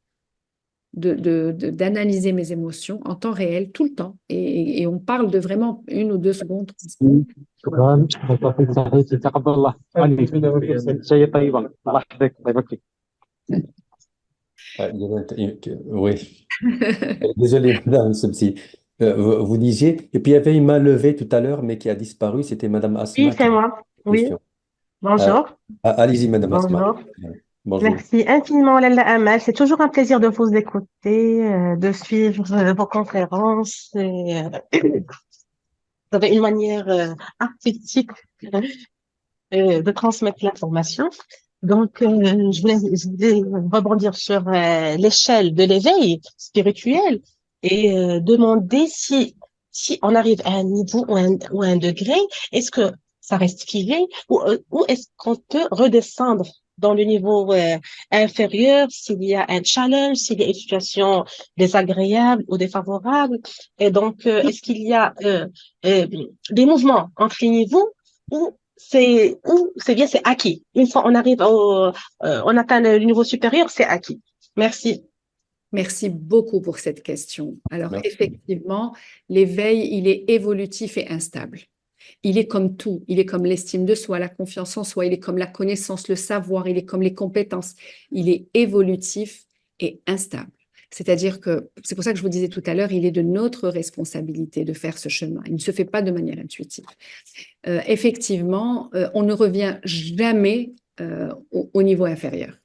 d'analyser mes émotions en temps réel, tout le temps, et on parle de vraiment 1 ou 2 secondes, 3 secondes. شكرا بالتوفيق سعيد تقبل الله عليك جاي طيبا الله يحفظك الله يبارك فيك. Oui, désolé, madame Sebsi. Vous disiez, et puis il y avait une main levée tout à l'heure, mais qui a disparu, c'était madame Oui, Asma qui c'est a une moi. Oui, question. Euh, bonjour. Allez-y, madame Asma. Bonjour. Bonjour. Merci infiniment, Lalla Amal. C'est toujours un plaisir de vous écouter, de suivre vos conférences. Vous avez une manière artistique de transmettre l'information. Donc, je voulais rebondir sur l'échelle de l'éveil spirituel et demander si on arrive à un niveau ou un degré, est-ce que ça reste figé ou est-ce qu'on peut redescendre dans le niveau inférieur s'il y a un challenge, s'il y a une situation désagréable ou défavorable. Et donc, est-ce qu'il y a euh, des mouvements entre les niveaux ou c'est bien, c'est acquis. Une fois on arrive on atteint le niveau supérieur, c'est acquis. Merci. Merci beaucoup pour cette question. Alors, Merci. effectivement, l'éveil, il est évolutif et instable. Il est comme tout, il est comme l'estime de soi, la confiance en soi, il est comme la connaissance, le savoir, il est comme les compétences. Il est évolutif et instable. C'est-à-dire que, c'est pour ça que je vous disais tout à l'heure, il est de notre responsabilité de faire ce chemin. Il ne se fait pas de manière intuitive. Effectivement, on ne revient jamais au niveau inférieur.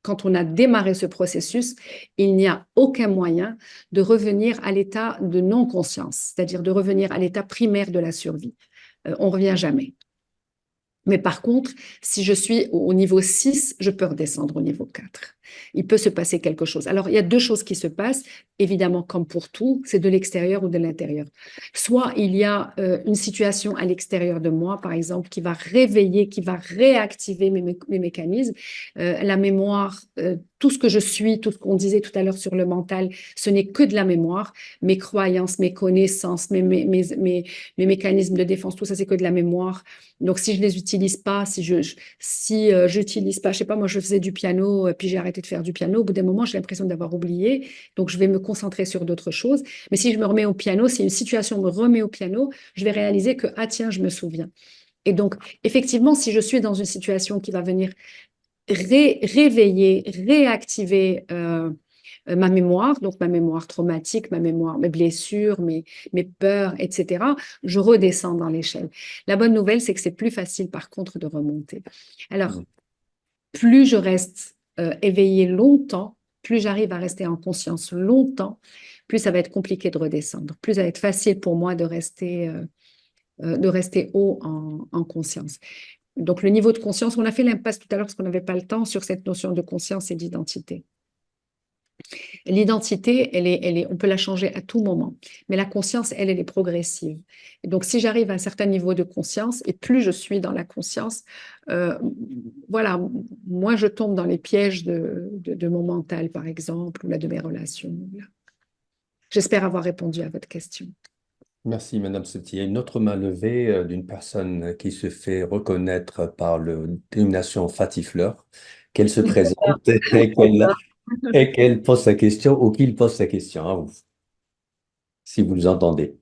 Quand on a démarré ce processus, il n'y a aucun moyen de revenir à l'état de non-conscience, c'est-à-dire de revenir à l'état primaire de la survie. On ne revient jamais. Mais par contre, si je suis au niveau 6, je peux redescendre au niveau 4. Il peut se passer quelque chose. Alors, il y a deux choses qui se passent, évidemment, comme pour tout, c'est de l'extérieur ou de l'intérieur. Soit il y a une situation à l'extérieur de moi, par exemple, qui va réveiller, qui va réactiver mes mécanismes. La mémoire, tout ce que je suis, tout ce qu'on disait tout à l'heure sur le mental, ce n'est que de la mémoire. Mes croyances, mes connaissances, mes mécanismes de défense, tout ça, c'est que de la mémoire. Donc, si je les utilise pas, si j'utilise pas, je sais pas, moi, je faisais du piano, puis j'ai arrêté de faire du piano. Au bout d'un moment, j'ai l'impression d'avoir oublié. Donc, je vais me concentrer sur d'autres choses. Mais si je me remets au piano, si une situation me remet au piano, je vais réaliser que, ah tiens, je me souviens. Et donc, effectivement, si je suis dans une situation qui va venir réveiller, réactiver ma mémoire, donc ma mémoire traumatique, ma mémoire, mes blessures, mes peurs, etc., je redescends dans l'échelle. La bonne nouvelle, c'est que c'est plus facile, par contre, de remonter. Alors, plus je reste éveillée longtemps, plus j'arrive à rester en conscience longtemps, plus ça va être compliqué de redescendre, plus ça va être facile pour moi de rester haut en conscience. Donc, le niveau de conscience, on a fait l'impasse tout à l'heure parce qu'on n'avait pas le temps sur cette notion de conscience et d'identité. L'identité, on peut la changer à tout moment, mais la conscience, elle est progressive. Et donc, si j'arrive à un certain niveau de conscience, et plus je suis dans la conscience, voilà, moi, je tombe dans les pièges de mon mental, par exemple, ou là, de mes relations. J'espère avoir répondu à votre question. Merci, Madame Septi. Il y a une autre main levée d'une personne qui se fait reconnaître par le dénomination Fatih Fleur, qu'elle se présente et qu'elle pose sa question ou qu'il pose sa question à vous, si vous nous entendez.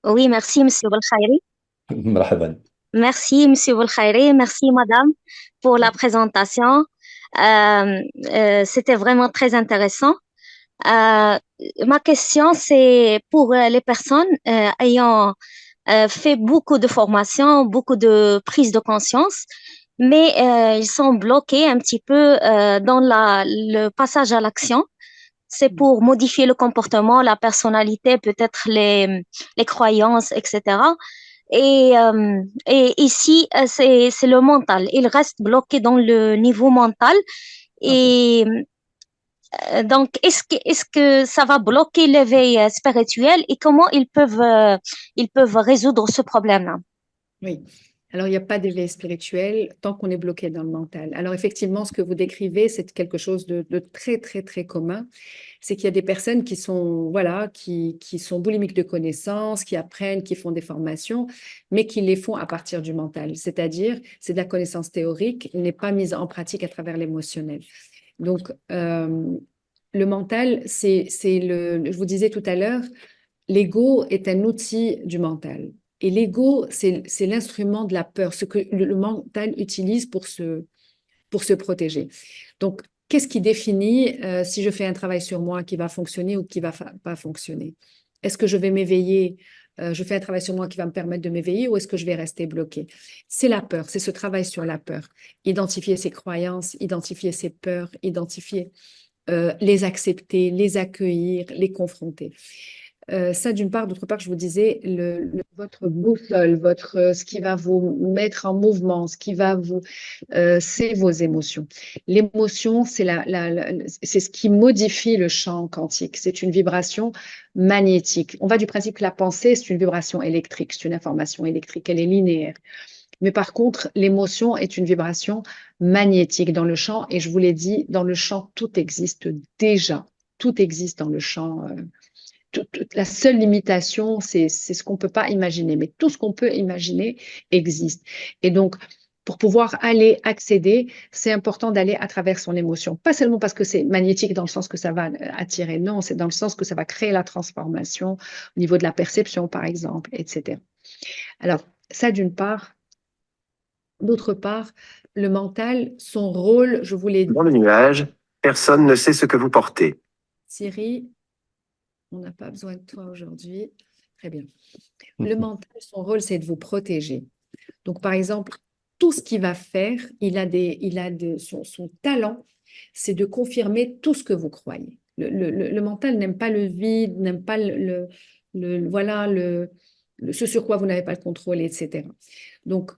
Oui, merci, Monsieur Belkhairi. Marhaban. Merci, Monsieur Belkhairi. Merci, Madame, pour la présentation. C'était vraiment très intéressant. Ma question, c'est pour les personnes ayant fait beaucoup de formations, beaucoup de prise de conscience, mais ils sont bloqués un petit peu dans le passage à l'action. C'est pour modifier le comportement, la personnalité, peut-être les croyances, etc. Et ici, c'est le mental. Il reste bloqué dans le niveau mental. Et donc, est-ce que ça va bloquer l'éveil spirituel et comment ils peuvent résoudre ce problème-là? Oui. Alors, il n'y a pas d'éveil spirituel tant qu'on est bloqué dans le mental. Alors, effectivement, ce que vous décrivez, c'est quelque chose de très, très, très commun. C'est qu'il y a des personnes qui sont, voilà, qui sont boulimiques de connaissances, qui apprennent, qui font des formations, mais qui les font à partir du mental. C'est-à-dire, c'est de la connaissance théorique, elle n'est pas mise en pratique à travers l'émotionnel. Donc, le mental, je vous disais tout à l'heure, l'ego est un outil du mental. Et l'ego, c'est l'instrument de la peur, ce que le mental utilise pour se protéger. Donc, qu'est-ce qui définit si je fais un travail sur moi qui va fonctionner ou qui ne va pas fonctionner? Est-ce que je vais m'éveiller? Je fais un travail sur moi qui va me permettre de m'éveiller ou est-ce que je vais rester bloqué? C'est la peur, c'est ce travail sur la peur. Identifier ses croyances, identifier ses peurs, identifier, les accepter, les accueillir, les confronter. Ça, d'une part. D'autre part, je vous disais, votre boussole, ce qui va vous mettre en mouvement, c'est vos émotions. L'émotion, c'est ce qui modifie le champ quantique. C'est une vibration magnétique. On va du principe que la pensée, c'est une vibration électrique, c'est une information électrique, elle est linéaire. Mais par contre, l'émotion est une vibration magnétique dans le champ. Et je vous l'ai dit, dans le champ, tout existe déjà. Tout existe dans le champ. La seule limitation, c'est ce qu'on ne peut pas imaginer. Mais tout ce qu'on peut imaginer existe. Et donc, pour pouvoir aller accéder, c'est important d'aller à travers son émotion. Pas seulement parce que c'est magnétique dans le sens que ça va attirer, non, c'est dans le sens que ça va créer la transformation au niveau de la perception, par exemple, etc. Alors, ça d'une part. D'autre part, le mental, son rôle, je vous l'ai dit, Dans le nuage, personne ne sait ce que vous portez. Thierry, on n'a pas besoin de toi aujourd'hui. Très bien. Le mental, son rôle, c'est de vous protéger. Donc, par exemple, tout ce qu'il va faire, son talent, c'est de confirmer tout ce que vous croyez. Le mental n'aime pas le vide, n'aime pas ce sur quoi vous n'avez pas le contrôle, etc. Donc,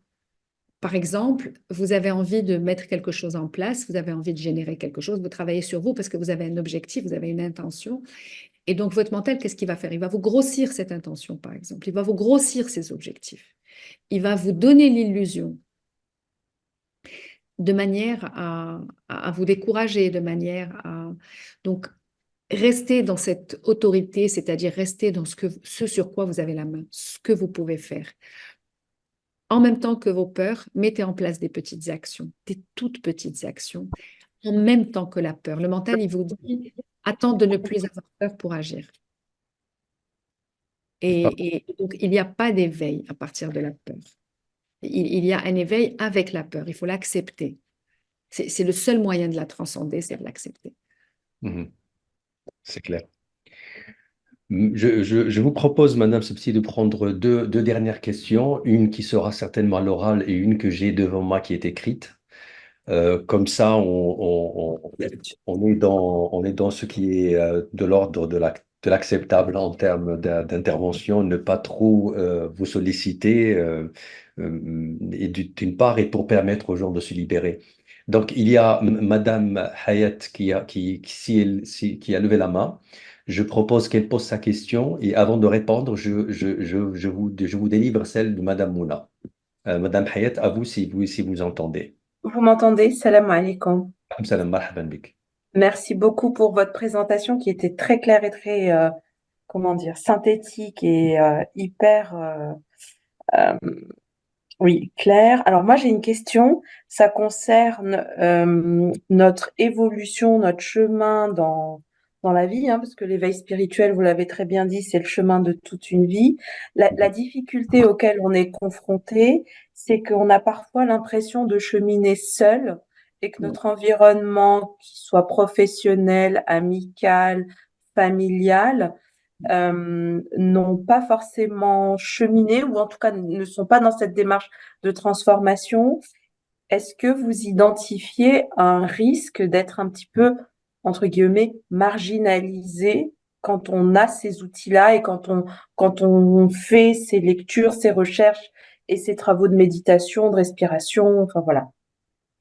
par exemple, vous avez envie de mettre quelque chose en place, vous avez envie de générer quelque chose, vous travaillez sur vous parce que vous avez un objectif, vous avez une intention. Et donc, votre mental, qu'est-ce qu'il va faire? Il va vous grossir cette intention, par exemple. Il va vous grossir ces objectifs. Il va vous donner l'illusion de manière à vous décourager, de manière à... Donc, restez dans cette autorité, c'est-à-dire restez dans ce sur quoi vous avez la main, ce que vous pouvez faire. En même temps que vos peurs, mettez en place des petites actions, des toutes petites actions, en même temps que la peur. Le mental, il vous dit, attends de ne plus avoir peur pour agir. Et donc, il n'y a pas d'éveil à partir de la peur. Il y a un éveil avec la peur, il faut l'accepter. C'est le seul moyen de la transcender, c'est de l'accepter. C'est clair. Je vous propose, Madame Sepsi, de prendre deux dernières questions, une qui sera certainement à l'oral et une que j'ai devant moi qui est écrite. Comme ça, on est dans ce qui est de l'ordre de l'acceptable en termes d'intervention, ne pas trop vous solliciter, et d'une part, et pour permettre aux gens de se libérer. Donc, il y a Madame Hayat qui a levé la main. Je propose qu'elle pose sa question et avant de répondre, je vous délivre celle de Madame Mouna. Madame Hayat, à vous si vous entendez. Vous m'entendez? Salam alaikum. Salam, marhaban bik. Merci beaucoup pour votre présentation qui était très claire et très, comment dire, synthétique et hyper, oui, claire. Alors moi, j'ai une question. Ça concerne notre évolution, notre chemin dans la vie, hein, parce que l'éveil spirituel, vous l'avez très bien dit, c'est le chemin de toute une vie. La difficulté auquel on est confronté, c'est qu'on a parfois l'impression de cheminer seul et que notre environnement, qu'il soit professionnel, amical, familial, n'ont pas forcément cheminé ou en tout cas ne sont pas dans cette démarche de transformation. Est-ce que vous identifiez un risque d'être un petit peu, entre guillemets, marginalisé quand on a ces outils-là et quand on fait ces lectures, ces recherches et ces travaux de méditation, de respiration, enfin voilà.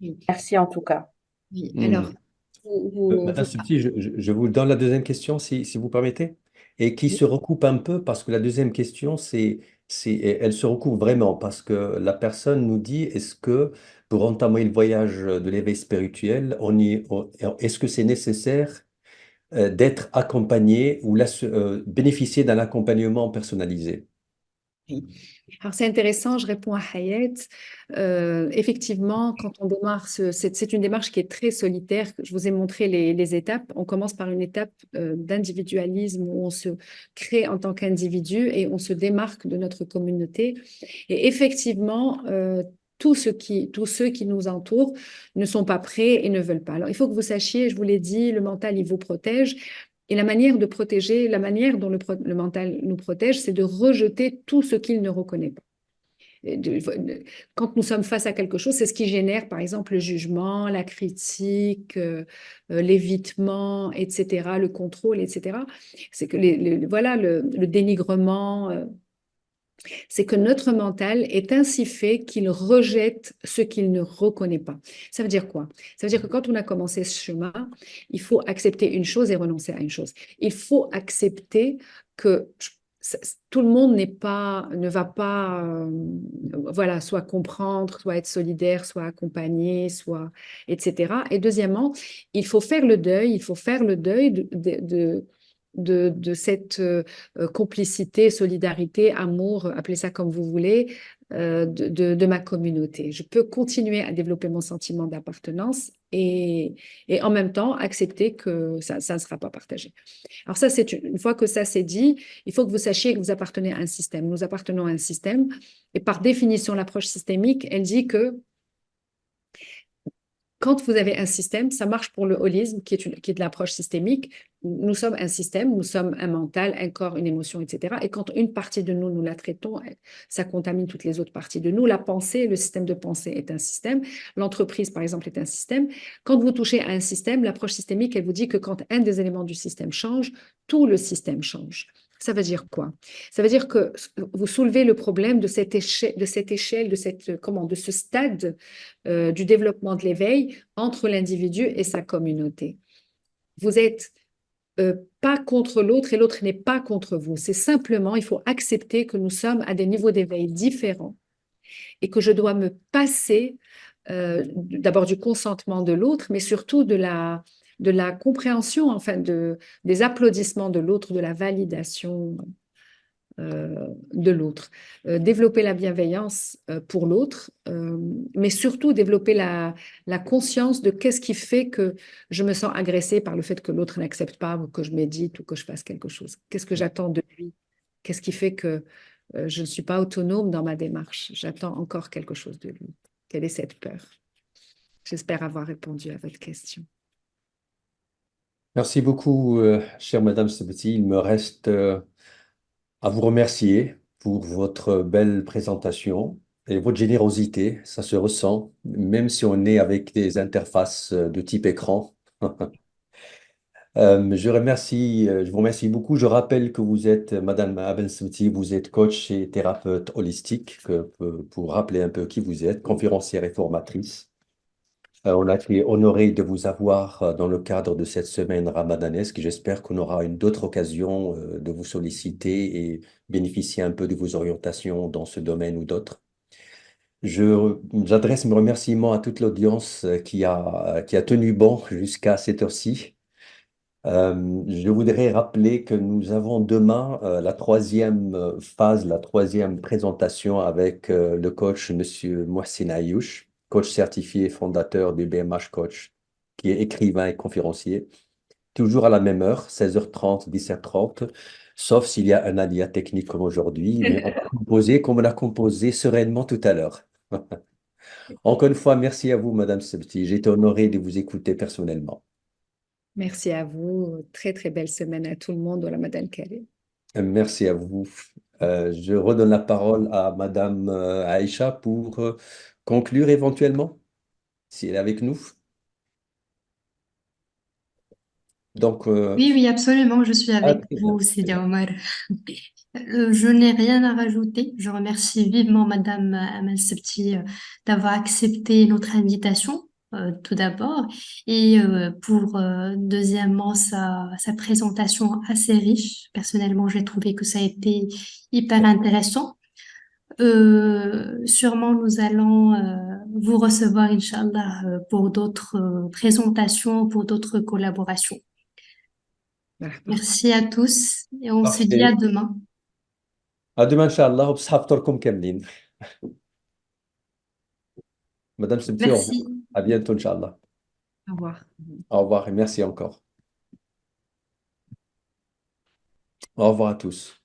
Oui. Merci en tout cas. Oui. Alors, Madame Sepsi, je vous donne la deuxième question si vous permettez, et qui se recoupe un peu parce que la deuxième question, elle se recoupe vraiment parce que la personne nous dit, est-ce que pour entamer le voyage de l'éveil spirituel, est-ce que c'est nécessaire d'être accompagné ou bénéficier d'un accompagnement personnalisé? Oui. Alors, c'est intéressant, je réponds à Hayat. Effectivement, quand on démarre, c'est une démarche qui est très solitaire. Je vous ai montré les étapes. On commence par une étape d'individualisme où on se crée en tant qu'individu et on se démarque de notre communauté. Et effectivement, tous ceux qui nous entourent ne sont pas prêts et ne veulent pas. Alors, il faut que vous sachiez, je vous l'ai dit, le mental, il vous protège. Et la manière de protéger, la manière dont le mental nous protège, c'est de rejeter tout ce qu'il ne reconnaît pas. Quand nous sommes face à quelque chose, c'est ce qui génère, par exemple, le jugement, la critique, l'évitement, etc., le contrôle, etc. C'est que voilà, le dénigrement. C'est que notre mental est ainsi fait qu'il rejette ce qu'il ne reconnaît pas. Ça veut dire quoi? Ça veut dire que quand on a commencé ce chemin, il faut accepter une chose et renoncer à une chose. Il faut accepter que tout le monde ne va pas, voilà, soit comprendre, soit être solidaire, soit accompagner, soit, etc. Et deuxièmement, il faut faire le deuil de cette complicité, solidarité, amour, appelez ça comme vous voulez, de ma communauté. Je peux continuer à développer mon sentiment d'appartenance et en même temps accepter que ça ne sera pas partagé. Alors ça, c'est une fois que ça c'est dit, il faut que vous sachiez que vous appartenez à un système. Nous appartenons à un système et par définition, l'approche systémique, elle dit que quand vous avez un système, ça marche pour le holisme, qui est de l'approche systémique. Nous sommes un système, nous sommes un mental, un corps, une émotion, etc. Et quand une partie de nous, nous la traitons, ça contamine toutes les autres parties de nous. La pensée, le système de pensée est un système. L'entreprise, par exemple, est un système. Quand vous touchez à un système, l'approche systémique, elle vous dit que quand un des éléments du système change, tout le système change. Ça veut dire quoi? Ça veut dire que vous soulevez le problème de cette échelle, de ce stade du développement de l'éveil entre l'individu et sa communauté. Vous n'êtes pas contre l'autre et l'autre n'est pas contre vous. C'est simplement, il faut accepter que nous sommes à des niveaux d'éveil différents et que je dois me passer d'abord du consentement de l'autre, mais surtout de la compréhension, enfin des applaudissements de l'autre, de la validation de l'autre. Développer la bienveillance pour l'autre, mais surtout développer la conscience de qu'est-ce qui fait que je me sens agressée par le fait que l'autre n'accepte pas ou que je médite ou que je fasse quelque chose. Qu'est-ce que j'attends de lui? Qu'est-ce qui fait que je ne suis pas autonome dans ma démarche? J'attends encore quelque chose de lui. Quelle est cette peur? J'espère avoir répondu à votre question. Merci beaucoup, chère Madame Sebeti. Il me reste à vous remercier pour votre belle présentation et votre générosité. Ça se ressent, même si on est avec des interfaces de type écran. Je vous remercie beaucoup. Je rappelle que vous êtes, Madame Abel Sebeti, vous êtes coach et thérapeute holistique, pour rappeler un peu qui vous êtes, conférencière et formatrice. On a été honoré de vous avoir dans le cadre de cette semaine ramadanesque. J'espère qu'on aura d'autres occasions de vous solliciter et bénéficier un peu de vos orientations dans ce domaine ou d'autres. J'adresse mes remerciements à toute l'audience qui a tenu bon jusqu'à cette heure-ci. Je voudrais rappeler que nous avons demain la troisième phase, la troisième présentation avec le coach Monsieur Mohsin Ayouch, coach certifié et fondateur du BMH Coach, qui est écrivain et conférencier. Toujours à la même heure, 16h30, 17h30, sauf s'il y a un aléa technique comme aujourd'hui, mais on va composer comme on a composé sereinement tout à l'heure. Encore une fois, merci à vous, Madame Sebti. J'ai été honoré de vous écouter personnellement. Merci à vous. Très, très belle semaine à tout le monde. Voilà, Madame Calais. Merci à vous. Je redonne la parole à Madame Aïcha pour conclure éventuellement, si elle est avec nous. Donc, Oui, oui, absolument, je suis avec très bien, vous, très Sidi bien. Omar. Je n'ai rien à rajouter. Je remercie vivement Madame Amal Sebti d'avoir accepté notre invitation, tout d'abord, et pour, deuxièmement, sa présentation assez riche. Personnellement, j'ai trouvé que ça a été hyper intéressant. Sûrement, nous allons vous recevoir, Inch'Allah, pour d'autres présentations, pour d'autres collaborations. Voilà. Merci à tous et on se dit à Parfait. demain. À demain, Inch'Allah, وبصحة فطوركم كاملين. Madame Sebti, au revoir. Merci. À bientôt, Inch'Allah. Au revoir. Au revoir et merci encore. Au revoir à tous.